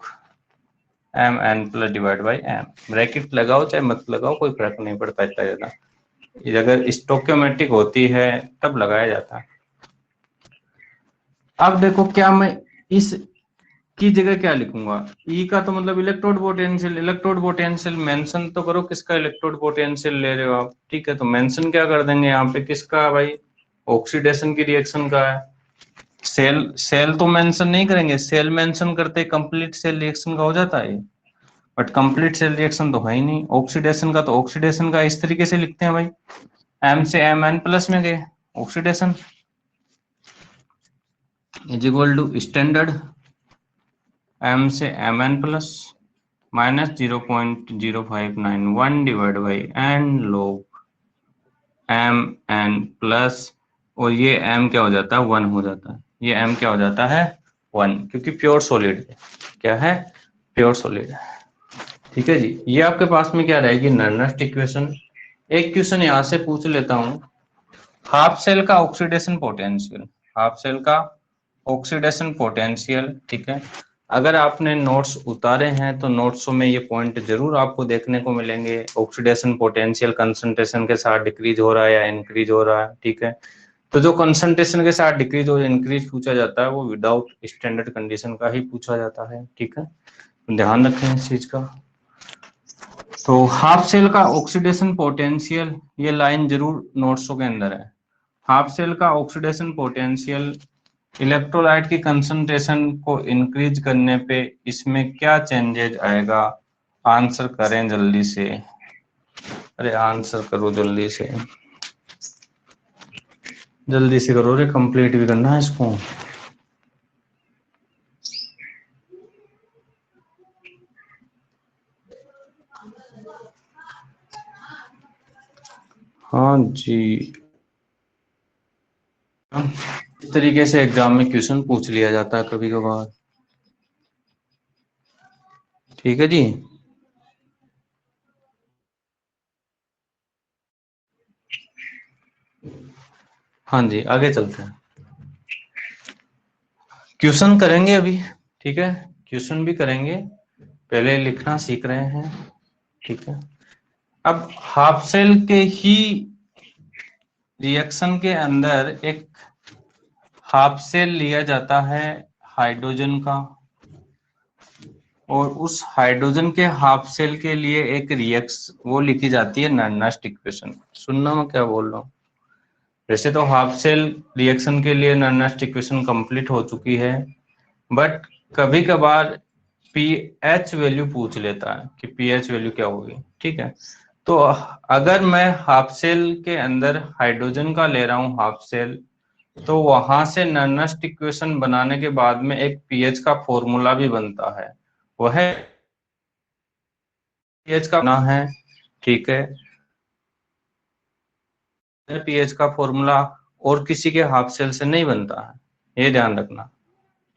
S1: Mn plus divide by m। Bracket लगाओ चाहे मत लगाओ, कोई फर्क नहीं पड़ता इतना ज्यादा, अगर स्टोक्योमेट्रिक होती है तब लगाया जाता है। अब देखो, क्या मैं इस की जगह क्या लिखूंगा, ई का तो मतलब electrode potential, electrode potential mention तो करो किसका इलेक्ट्रोड पोटेंशियल ले रहे हो आप। ठीक है, तो मेंशन क्या कर देंगे यहाँ पे, किसका भाई, ऑक्सीडेशन की रिएक्शन का है। सेल सेल तो मेंशन नहीं करेंगे, सेल मेंशन करते कंप्लीट सेल रिएक्शन का हो जाता है, बट कंप्लीट सेल रिएक्शन तो है ही नहीं। ऑक्सीडेशन का तो ऑक्सीडेशन का इस तरीके से लिखते हैं भाई, एम से एम एन प्लस में गए, oxidation is equal to standard M से M N plus minus 0.0591 divide by N log M N plus, और ये m क्या हो जाता है, 1 हो जाता है। ये m क्या हो जाता है, 1, क्योंकि प्योर सॉलिड है। क्या है, प्योर सॉलिड है। ठीक है जी, ये आपके पास में क्या रहेगी, नर्नस्ट इक्वेशन। एक क्वेश्चन यहाँ से पूछ लेता हूँ, हाफ सेल का ऑक्सीडेशन पोटेंशियल, हाफ सेल का ऑक्सीडेशन पोटेंशियल। ठीक है, अगर आपने नोट्स उतारे हैं तो नोट्सों में ये पॉइंट जरूर आपको देखने को मिलेंगे, ऑक्सीडेशन पोटेंशियल कंसंट्रेशन के साथ डिक्रीज हो रहा है या इंक्रीज हो रहा है। ठीक है, तो जो कंसंट्रेशन के साथ डिक्रीज और इंक्रीज पूछा जाता है वो विदाउट स्टैंडर्ड कंडीशन का ही पूछा जाता है। ठीक है, ध्यान रखें इस चीज का। तो हाफ सेल का ऑक्सीडेशन पोटेंशियल, ये लाइन जरूर नोट्सों के अंदर है। हाफ सेल का ऑक्सीडेशन पोटेंशियल इलेक्ट्रोलाइट की कंसंट्रेशन को इंक्रीज करने पे इसमें क्या चेंजेज आएगा, आंसर करें जल्दी से। अरे आंसर करो जल्दी से, जल्दी से करो रे, कंप्लीट भी करना है इसको। हाँ जी, इस तरीके से एग्जाम में क्वेश्चन पूछ लिया जाता है कभी कभार। ठीक है जी। हाँ जी, आगे चलते हैं, क्वेश्चन करेंगे अभी। ठीक है, क्वेश्चन भी करेंगे, पहले लिखना सीख रहे हैं। ठीक है, अब हाफ सेल के ही रिएक्शन के अंदर एक हाफ सेल लिया जाता है हाइड्रोजन का, और उस हाइड्रोजन के हाफ सेल के लिए एक रिएक्स वो लिखी जाती है नर्नेस्ट इक्वेशन। सुनना मैं क्या बोल रहा हूँ। वैसे तो हाफ सेल रिएक्शन के लिए नर्नेस्ट इक्वेशन कंप्लीट हो चुकी है, बट कभी कभार पीएच वैल्यू पूछ लेता है कि पीएच वैल्यू क्या होगी। ठीक है, तो अगर मैं हाफ सेल के अंदर हाइड्रोजन का ले रहा हूँ हाफ सेल, तो वहां से नर्नेस्ट इक्वेशन बनाने के बाद में एक पीएच का फॉर्मूला भी बनता है, वह पीएच का ना है। ठीक है, पीएच का फॉर्मूला और किसी के हाफ सेल से नहीं बनता है, ये ध्यान रखना।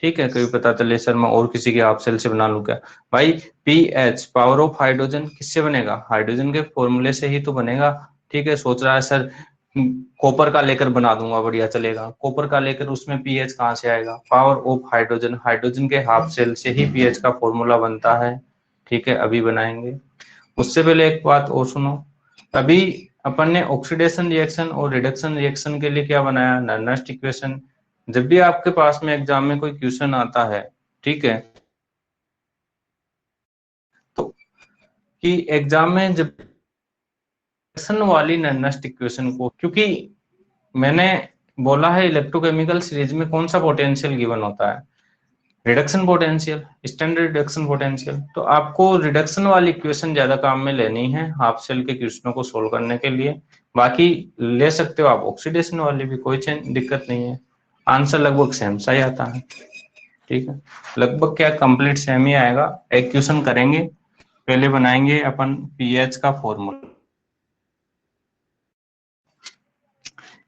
S1: ठीक है, कभी पता चले सर मैं और किसी के हाफ सेल से बना लूं क्या, भाई पीएच पावर ऑफ हाइड्रोजन किससे बनेगा, हाइड्रोजन के फॉर्मूले से ही तो बनेगा। ठीक है, सोच रहा है सर कॉपर का लेकर बना दूंगा, बढ़िया चलेगा, कॉपर का लेकर उसमें पीएच कहाँ से आएगा, पावर ऑफ हाइड्रोजन, हाइड्रोजन के हाफ सेल से ही पीएच का फॉर्मूला बनता है। ठीक है, अभी बनाएंगे। उससे पहले एक बात और सुनो, अभी अपन ने ऑक्सीडेशन रिएक्शन और रिडक्शन रिएक्शन के लिए क्या बनाया, नर्नेस्ट इक्वेशन। जब भी आपके पास में एग्जाम में कोई क्वेश्चन आता है, ठीक है, तो कि एग्जाम में जब रिडक्शन वाली नर्नेस्ट इक्वेशन को, क्योंकि मैंने बोला है इलेक्ट्रोकेमिकल सीरीज में कौन सा पोटेंशियल गिवन होता है, reduction potential, standard reduction potential. तो आपको रिडक्शन वाली इक्वेशन ज्यादा काम में लेनी है हाफ सेल के क्वेश्चनों को सोल्व करने के लिए। बाकी ले सकते हो आप ऑक्सीडेशन वाली भी, कोई दिक्कत नहीं है, आंसर लगभग सेम सा ही आता है। ठीक है, लगभग क्या कंप्लीट सेम ही आएगा। एक क्वेश्चन करेंगे, पहले बनाएंगे अपन पीएच का फॉर्मूला,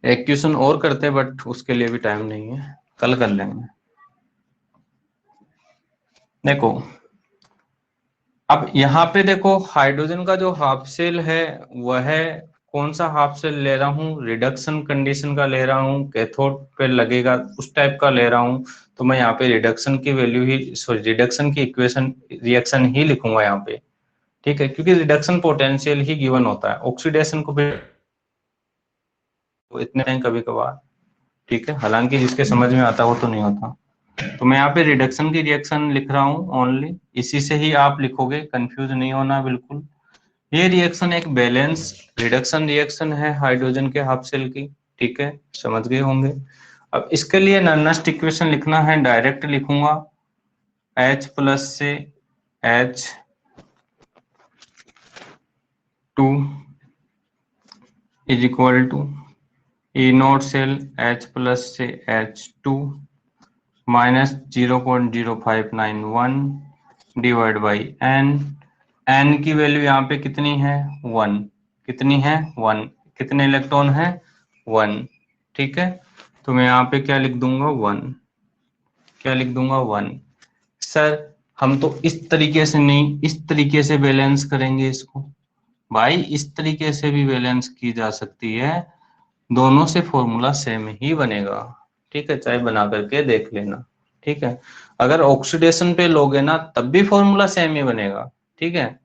S1: एक क्वेश्चन और करते हैं बट उसके लिए भी टाइम नहीं है, कल कर लेंगे। देखो, अब यहाँ पे देखो हाइड्रोजन का जो हाफ सेल है वह कौन सा हाफ सेल ले रहा हूँ, रिडक्शन कंडीशन का ले रहा हूँ, कैथोड पे लगेगा उस टाइप का ले रहा हूँ। तो मैं यहाँ पे रिडक्शन की वैल्यू ही, सॉरी रिडक्शन की इक्वेशन रिएक्शन ही लिखूंगा यहाँ पे। ठीक है, क्योंकि रिडक्शन पोटेंशियल ही गिवन होता है, ऑक्सीडेशन को भी इतने टाइम कभी कभार। ठीक है, हालांकि जिसके समझ में आता है वो तो नहीं होता। तो मैं यहाँ पे रिडक्शन की रिएक्शन लिख रहा हूँ ओनली, इसी से ही आप लिखोगे, कंफ्यूज नहीं होना बिल्कुल। ये रिएक्शन एक बैलेंस रिडक्शन रिएक्शन है हाइड्रोजन के हाफ सेल की। ठीक है, समझ गए होंगे। अब इसके लिए नर्नेस्ट इक्वेशन लिखना है, डायरेक्ट लिखूंगा, H प्लस से H 2 is equal to E naught cell H plus से H2 minus 0.0591 divide by N. N की वैल्यू यहाँ पे कितनी है, 1, कितनी है 1, कितने इलेक्ट्रॉन है 1। ठीक है, तो मैं यहाँ पे क्या लिख दूंगा 1, क्या लिख दूंगा 1। सर हम तो इस तरीके से नहीं, इस तरीके से बैलेंस करेंगे इसको, भाई इस तरीके से भी बैलेंस की जा सकती है, दोनों से फॉर्मूला सेम ही बनेगा। ठीक है, चाहे बना करके देख लेना। ठीक है, अगर ऑक्सीडेशन पे लोगे ना तब भी फॉर्मूला सेम ही बनेगा। ठीक है,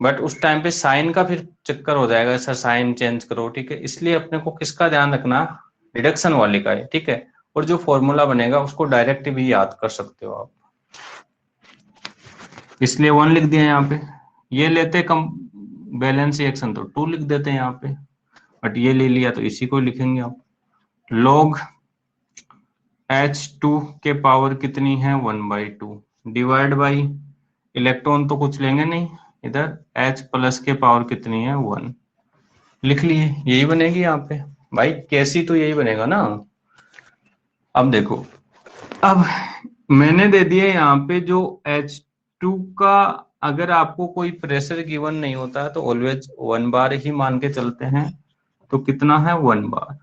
S1: बट उस टाइम पे साइन का फिर चक्कर हो जाएगा, सर साइन चेंज करो। ठीक है, इसलिए अपने को किसका ध्यान रखना, रिडक्शन वाले का है। ठीक है, और जो फॉर्मूला बनेगा उसको डायरेक्ट भी याद कर सकते हो आप, इसलिए 1 लिख दिया यहाँ पे। ये लेते कम बैलेंस रिएक्शन तो 2 लिख देते हैं यहाँ पे, बट ये ले लिया तो इसी को लिखेंगे आप। लॉग H2 के पावर कितनी है 1/2 डिवाइड बाई, इलेक्ट्रॉन तो कुछ लेंगे नहीं, इधर H प्लस के पावर कितनी है 1, लिख लिए, यही बनेगी यहाँ पे भाई, कैसी तो यही बनेगा ना। अब देखो, अब मैंने दे दिया यहाँ पे जो H2 का, अगर आपको कोई प्रेशर गिवन नहीं होता है तो ऑलवेज 1 बार ही मान के चलते हैं, तो कितना है 1 बार।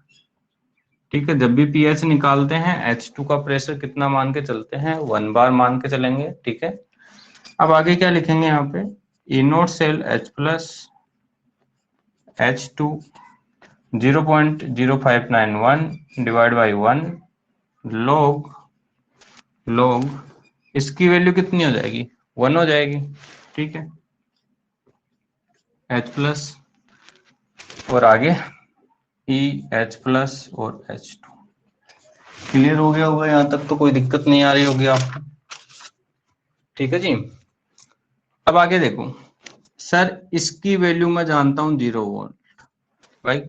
S1: ठीक है, जब भी पीएच निकालते हैं H2 का प्रेशर कितना मान के चलते हैं, 1 बार मान के चलेंगे। ठीक है, अब आगे क्या लिखेंगे यहाँ पे, E naught cell H plus H2 0.0591 divide by 1 log इसकी वैल्यू कितनी हो जाएगी, 1 हो जाएगी। ठीक है, H प्लस और आगे ई H प्लस और H2। क्लियर हो गया होगा यहाँ तक, तो कोई दिक्कत नहीं आ रही होगी आपको। ठीक है जी, अब आगे देखो, सर इसकी वैल्यू मैं जानता हूँ 0 वोल्ट। भाई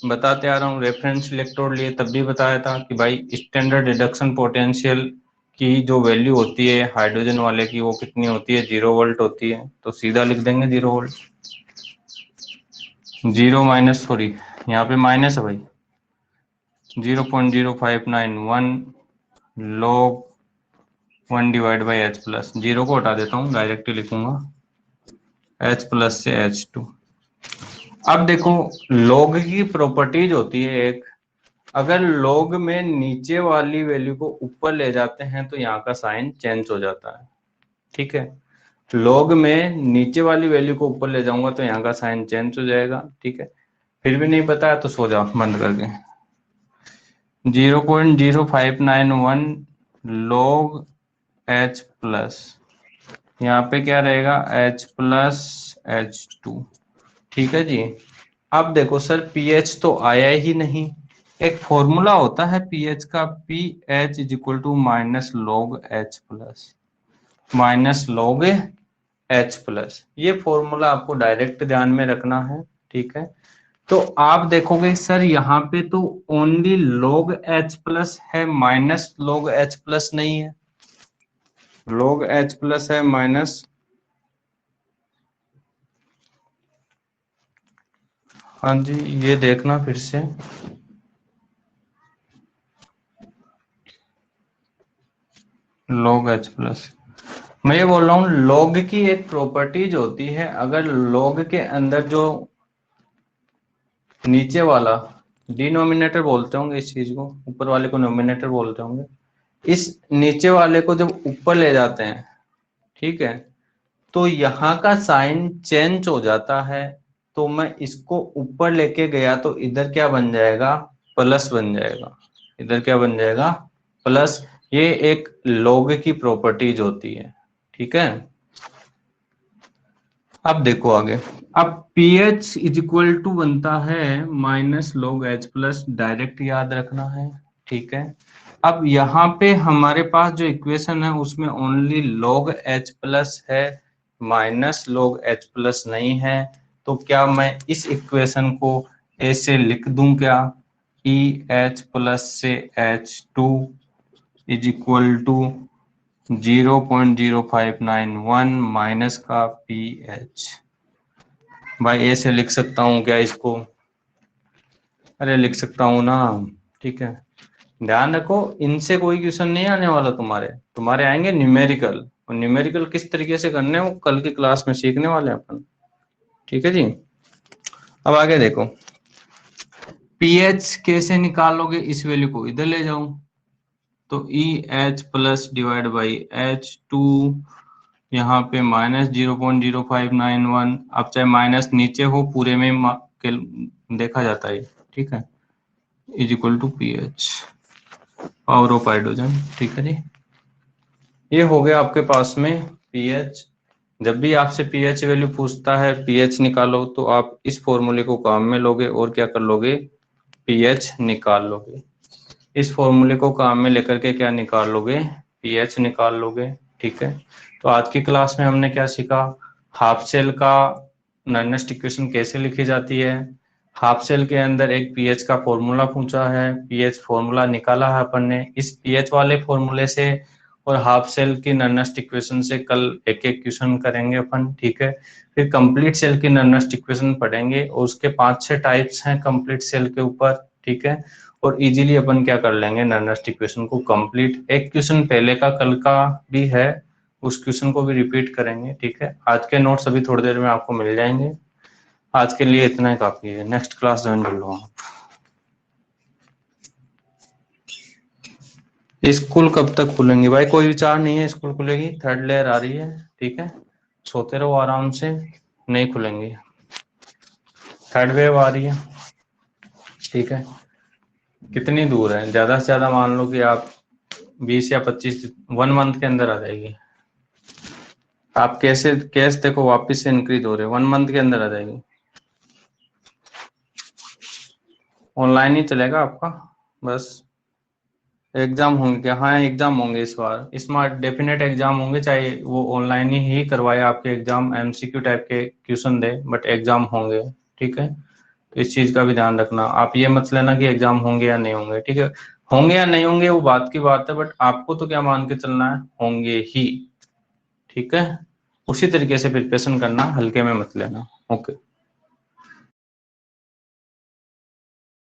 S1: बताते आ रहा हूँ, रेफरेंस इलेक्ट्रोड लिए तब भी बताया था कि भाई स्टैंडर्ड रिडक्शन पोटेंशियल की जो वैल्यू होती है हाइड्रोजन वाले की, वो कितनी होती है, 0 वोल्ट होती है। तो सीधा लिख देंगे 0 वोल्ट, 0 माइनस, सॉरी यहाँ पे माइनस है भाई, 0.0591 log 1 divide by H plus, 0 को हटा देता हूँ, डायरेक्ट लिखूंगा H प्लस से H2। अब देखो, लॉग की प्रॉपर्टीज होती है एक, अगर लॉग में नीचे वाली वैल्यू को ऊपर ले जाते हैं तो यहाँ का साइन चेंज हो जाता है। ठीक है, लॉग में नीचे वाली वैल्यू को ऊपर ले जाऊंगा तो यहाँ का साइन चेंज हो जाएगा। ठीक है, फिर भी नहीं पता है तो सो जाओ बंद करके। 0.0591 log H प्लस, यहाँ पे क्या रहेगा H प्लस H2। ठीक है जी, अब देखो सर पीएच तो आया ही नहीं, एक फॉर्मूला होता है पीएच का, P H is equal to minus log H plus, minus log H plus, ये फॉर्मूला आपको डायरेक्ट ध्यान में रखना है। ठीक है, तो आप देखोगे सर यहाँ पे तो ओनली log H प्लस है, माइनस log H प्लस नहीं है, log H प्लस है माइनस, हाँ जी ये देखना फिर से, log H प्लस, मैं ये बोल रहा हूँ log की एक प्रॉपर्टीज होती है, अगर log के अंदर जो नीचे वाला, डिनोमिनेटर बोलते होंगे इस चीज को, ऊपर वाले को नोमिनेटर बोलते होंगे, इस नीचे वाले को जब ऊपर ले जाते हैं, ठीक है, तो यहाँ का साइन चेंज हो जाता है। तो मैं इसको ऊपर लेके गया तो इधर क्या बन जाएगा, प्लस बन जाएगा, इधर क्या बन जाएगा, प्लस। ये एक log की प्रॉपर्टीज होती है। ठीक है, अब देखो आगे, अब pH इज इक्वल टू बनता है minus log H plus, direct याद रखना है। ठीक है, अब यहाँ पे हमारे पास जो इक्वेशन है उसमें ओनली log H प्लस है, माइनस log H प्लस नहीं है। तो क्या मैं इस इक्वेशन को ऐसे लिख दूं क्या, EH प्लस से H2 is equal to 0.0591 minus का pH। भाई ऐसे लिख सकता हूँ क्या इसको, अरे लिख सकता हूँ ना। ठीक है, ध्यान रखो इनसे कोई क्वेश्चन नहीं आने वाला तुम्हारे, तुम्हारे आएंगे न्यूमेरिकल, और न्यूमेरिकल किस तरीके से करने हैं वो कल की क्लास में सीखने वाले हैं अपन। ठीक है जी, अब आगे देखो, पीएच कैसे निकालोगे, इस वैल्यू को इधर ले जाऊं तो E H plus divide by H2, यहाँ पे माइनस 0.0591, अब चाहे माइनस नीचे हो पूरे में देखा जाता है। ठीक है, is equal to pH, power of hydrogen. ठीक है जी, ये हो गया आपके पास में पीएच। जब भी आपसे पीएच वैल्यू पूछता है पीएच निकालो, तो आप इस फॉर्मूले को काम में लोगे और क्या कर लोगे, पीएच निकाल लोगे। इस फॉर्मूले को काम में लेकर के क्या निकाल लोगे, पीएच निकाल लोगे। ठीक है, तो आज की क्लास में हमने क्या सीखा, हाफ सेल का नॉर्मल इक्वेशन कैसे लिखी जाती है, हाफ सेल के अंदर एक पीएच का फॉर्मूला पूछा है, पीएच फॉर्मूला निकाला है अपन ने, इस पीएच वाले फॉर्मूले से और हाफ सेल की नर्नेस्ट इक्वेशन से कल एक एक क्वेश्चन करेंगे अपन, ठीक है। फिर कंप्लीट सेल की नर्नेस्ट इक्वेशन पढ़ेंगे और उसके 5-6 टाइप्स हैं कंप्लीट सेल के ऊपर, ठीक है। और इजीली अपन क्या कर लेंगे, नर्नेस्ट इक्वेशन को कंप्लीट। एक क्वेश्चन पहले का कल का भी है, उस क्वेश्चन को भी रिपीट करेंगे, ठीक है। आज के नोट्स अभी थोड़ी देर में आपको मिल जाएंगे। आज के लिए इतना ही काफी है, नेक्स्ट क्लास ज्वाइन कर लो आप। स्कूल कब तक खुलेंगे भाई, कोई विचार नहीं है, स्कूल खुलेगी, थर्ड लेयर आ रही है, ठीक है। सोते रहो आराम से, नहीं खुलेंगे, थर्ड वेव आ रही है, ठीक है। कितनी दूर है, ज्यादा से ज्यादा मान लो कि आप 20 या 25, 1 मंथ के अंदर आ जाएगी। आप कैसे केस देखो वापस से इंक्रीज हो रहे हैं, 1 मंथ के अंदर आ जाएगी। ऑनलाइन ही चलेगा आपका, बस एग्जाम होंगे क्या, हाँ एग्जाम होंगे इस बार, स्मार्ट डेफिनेट एग्जाम होंगे, चाहे वो ऑनलाइन ही करवाए आपके एग्जाम, एमसीक्यू टाइप के क्वेश्चन दे, बट एग्जाम होंगे, ठीक है। तो इस चीज का भी ध्यान रखना, आप ये मत लेना कि एग्जाम होंगे या नहीं होंगे, ठीक है। होंगे या नहीं होंगे वो बात की बात है, बट आपको तो क्या मान के चलना है, होंगे ही, ठीक है। उसी तरीके से प्रिपरेशन करना, हल्के में मत लेना। ओके।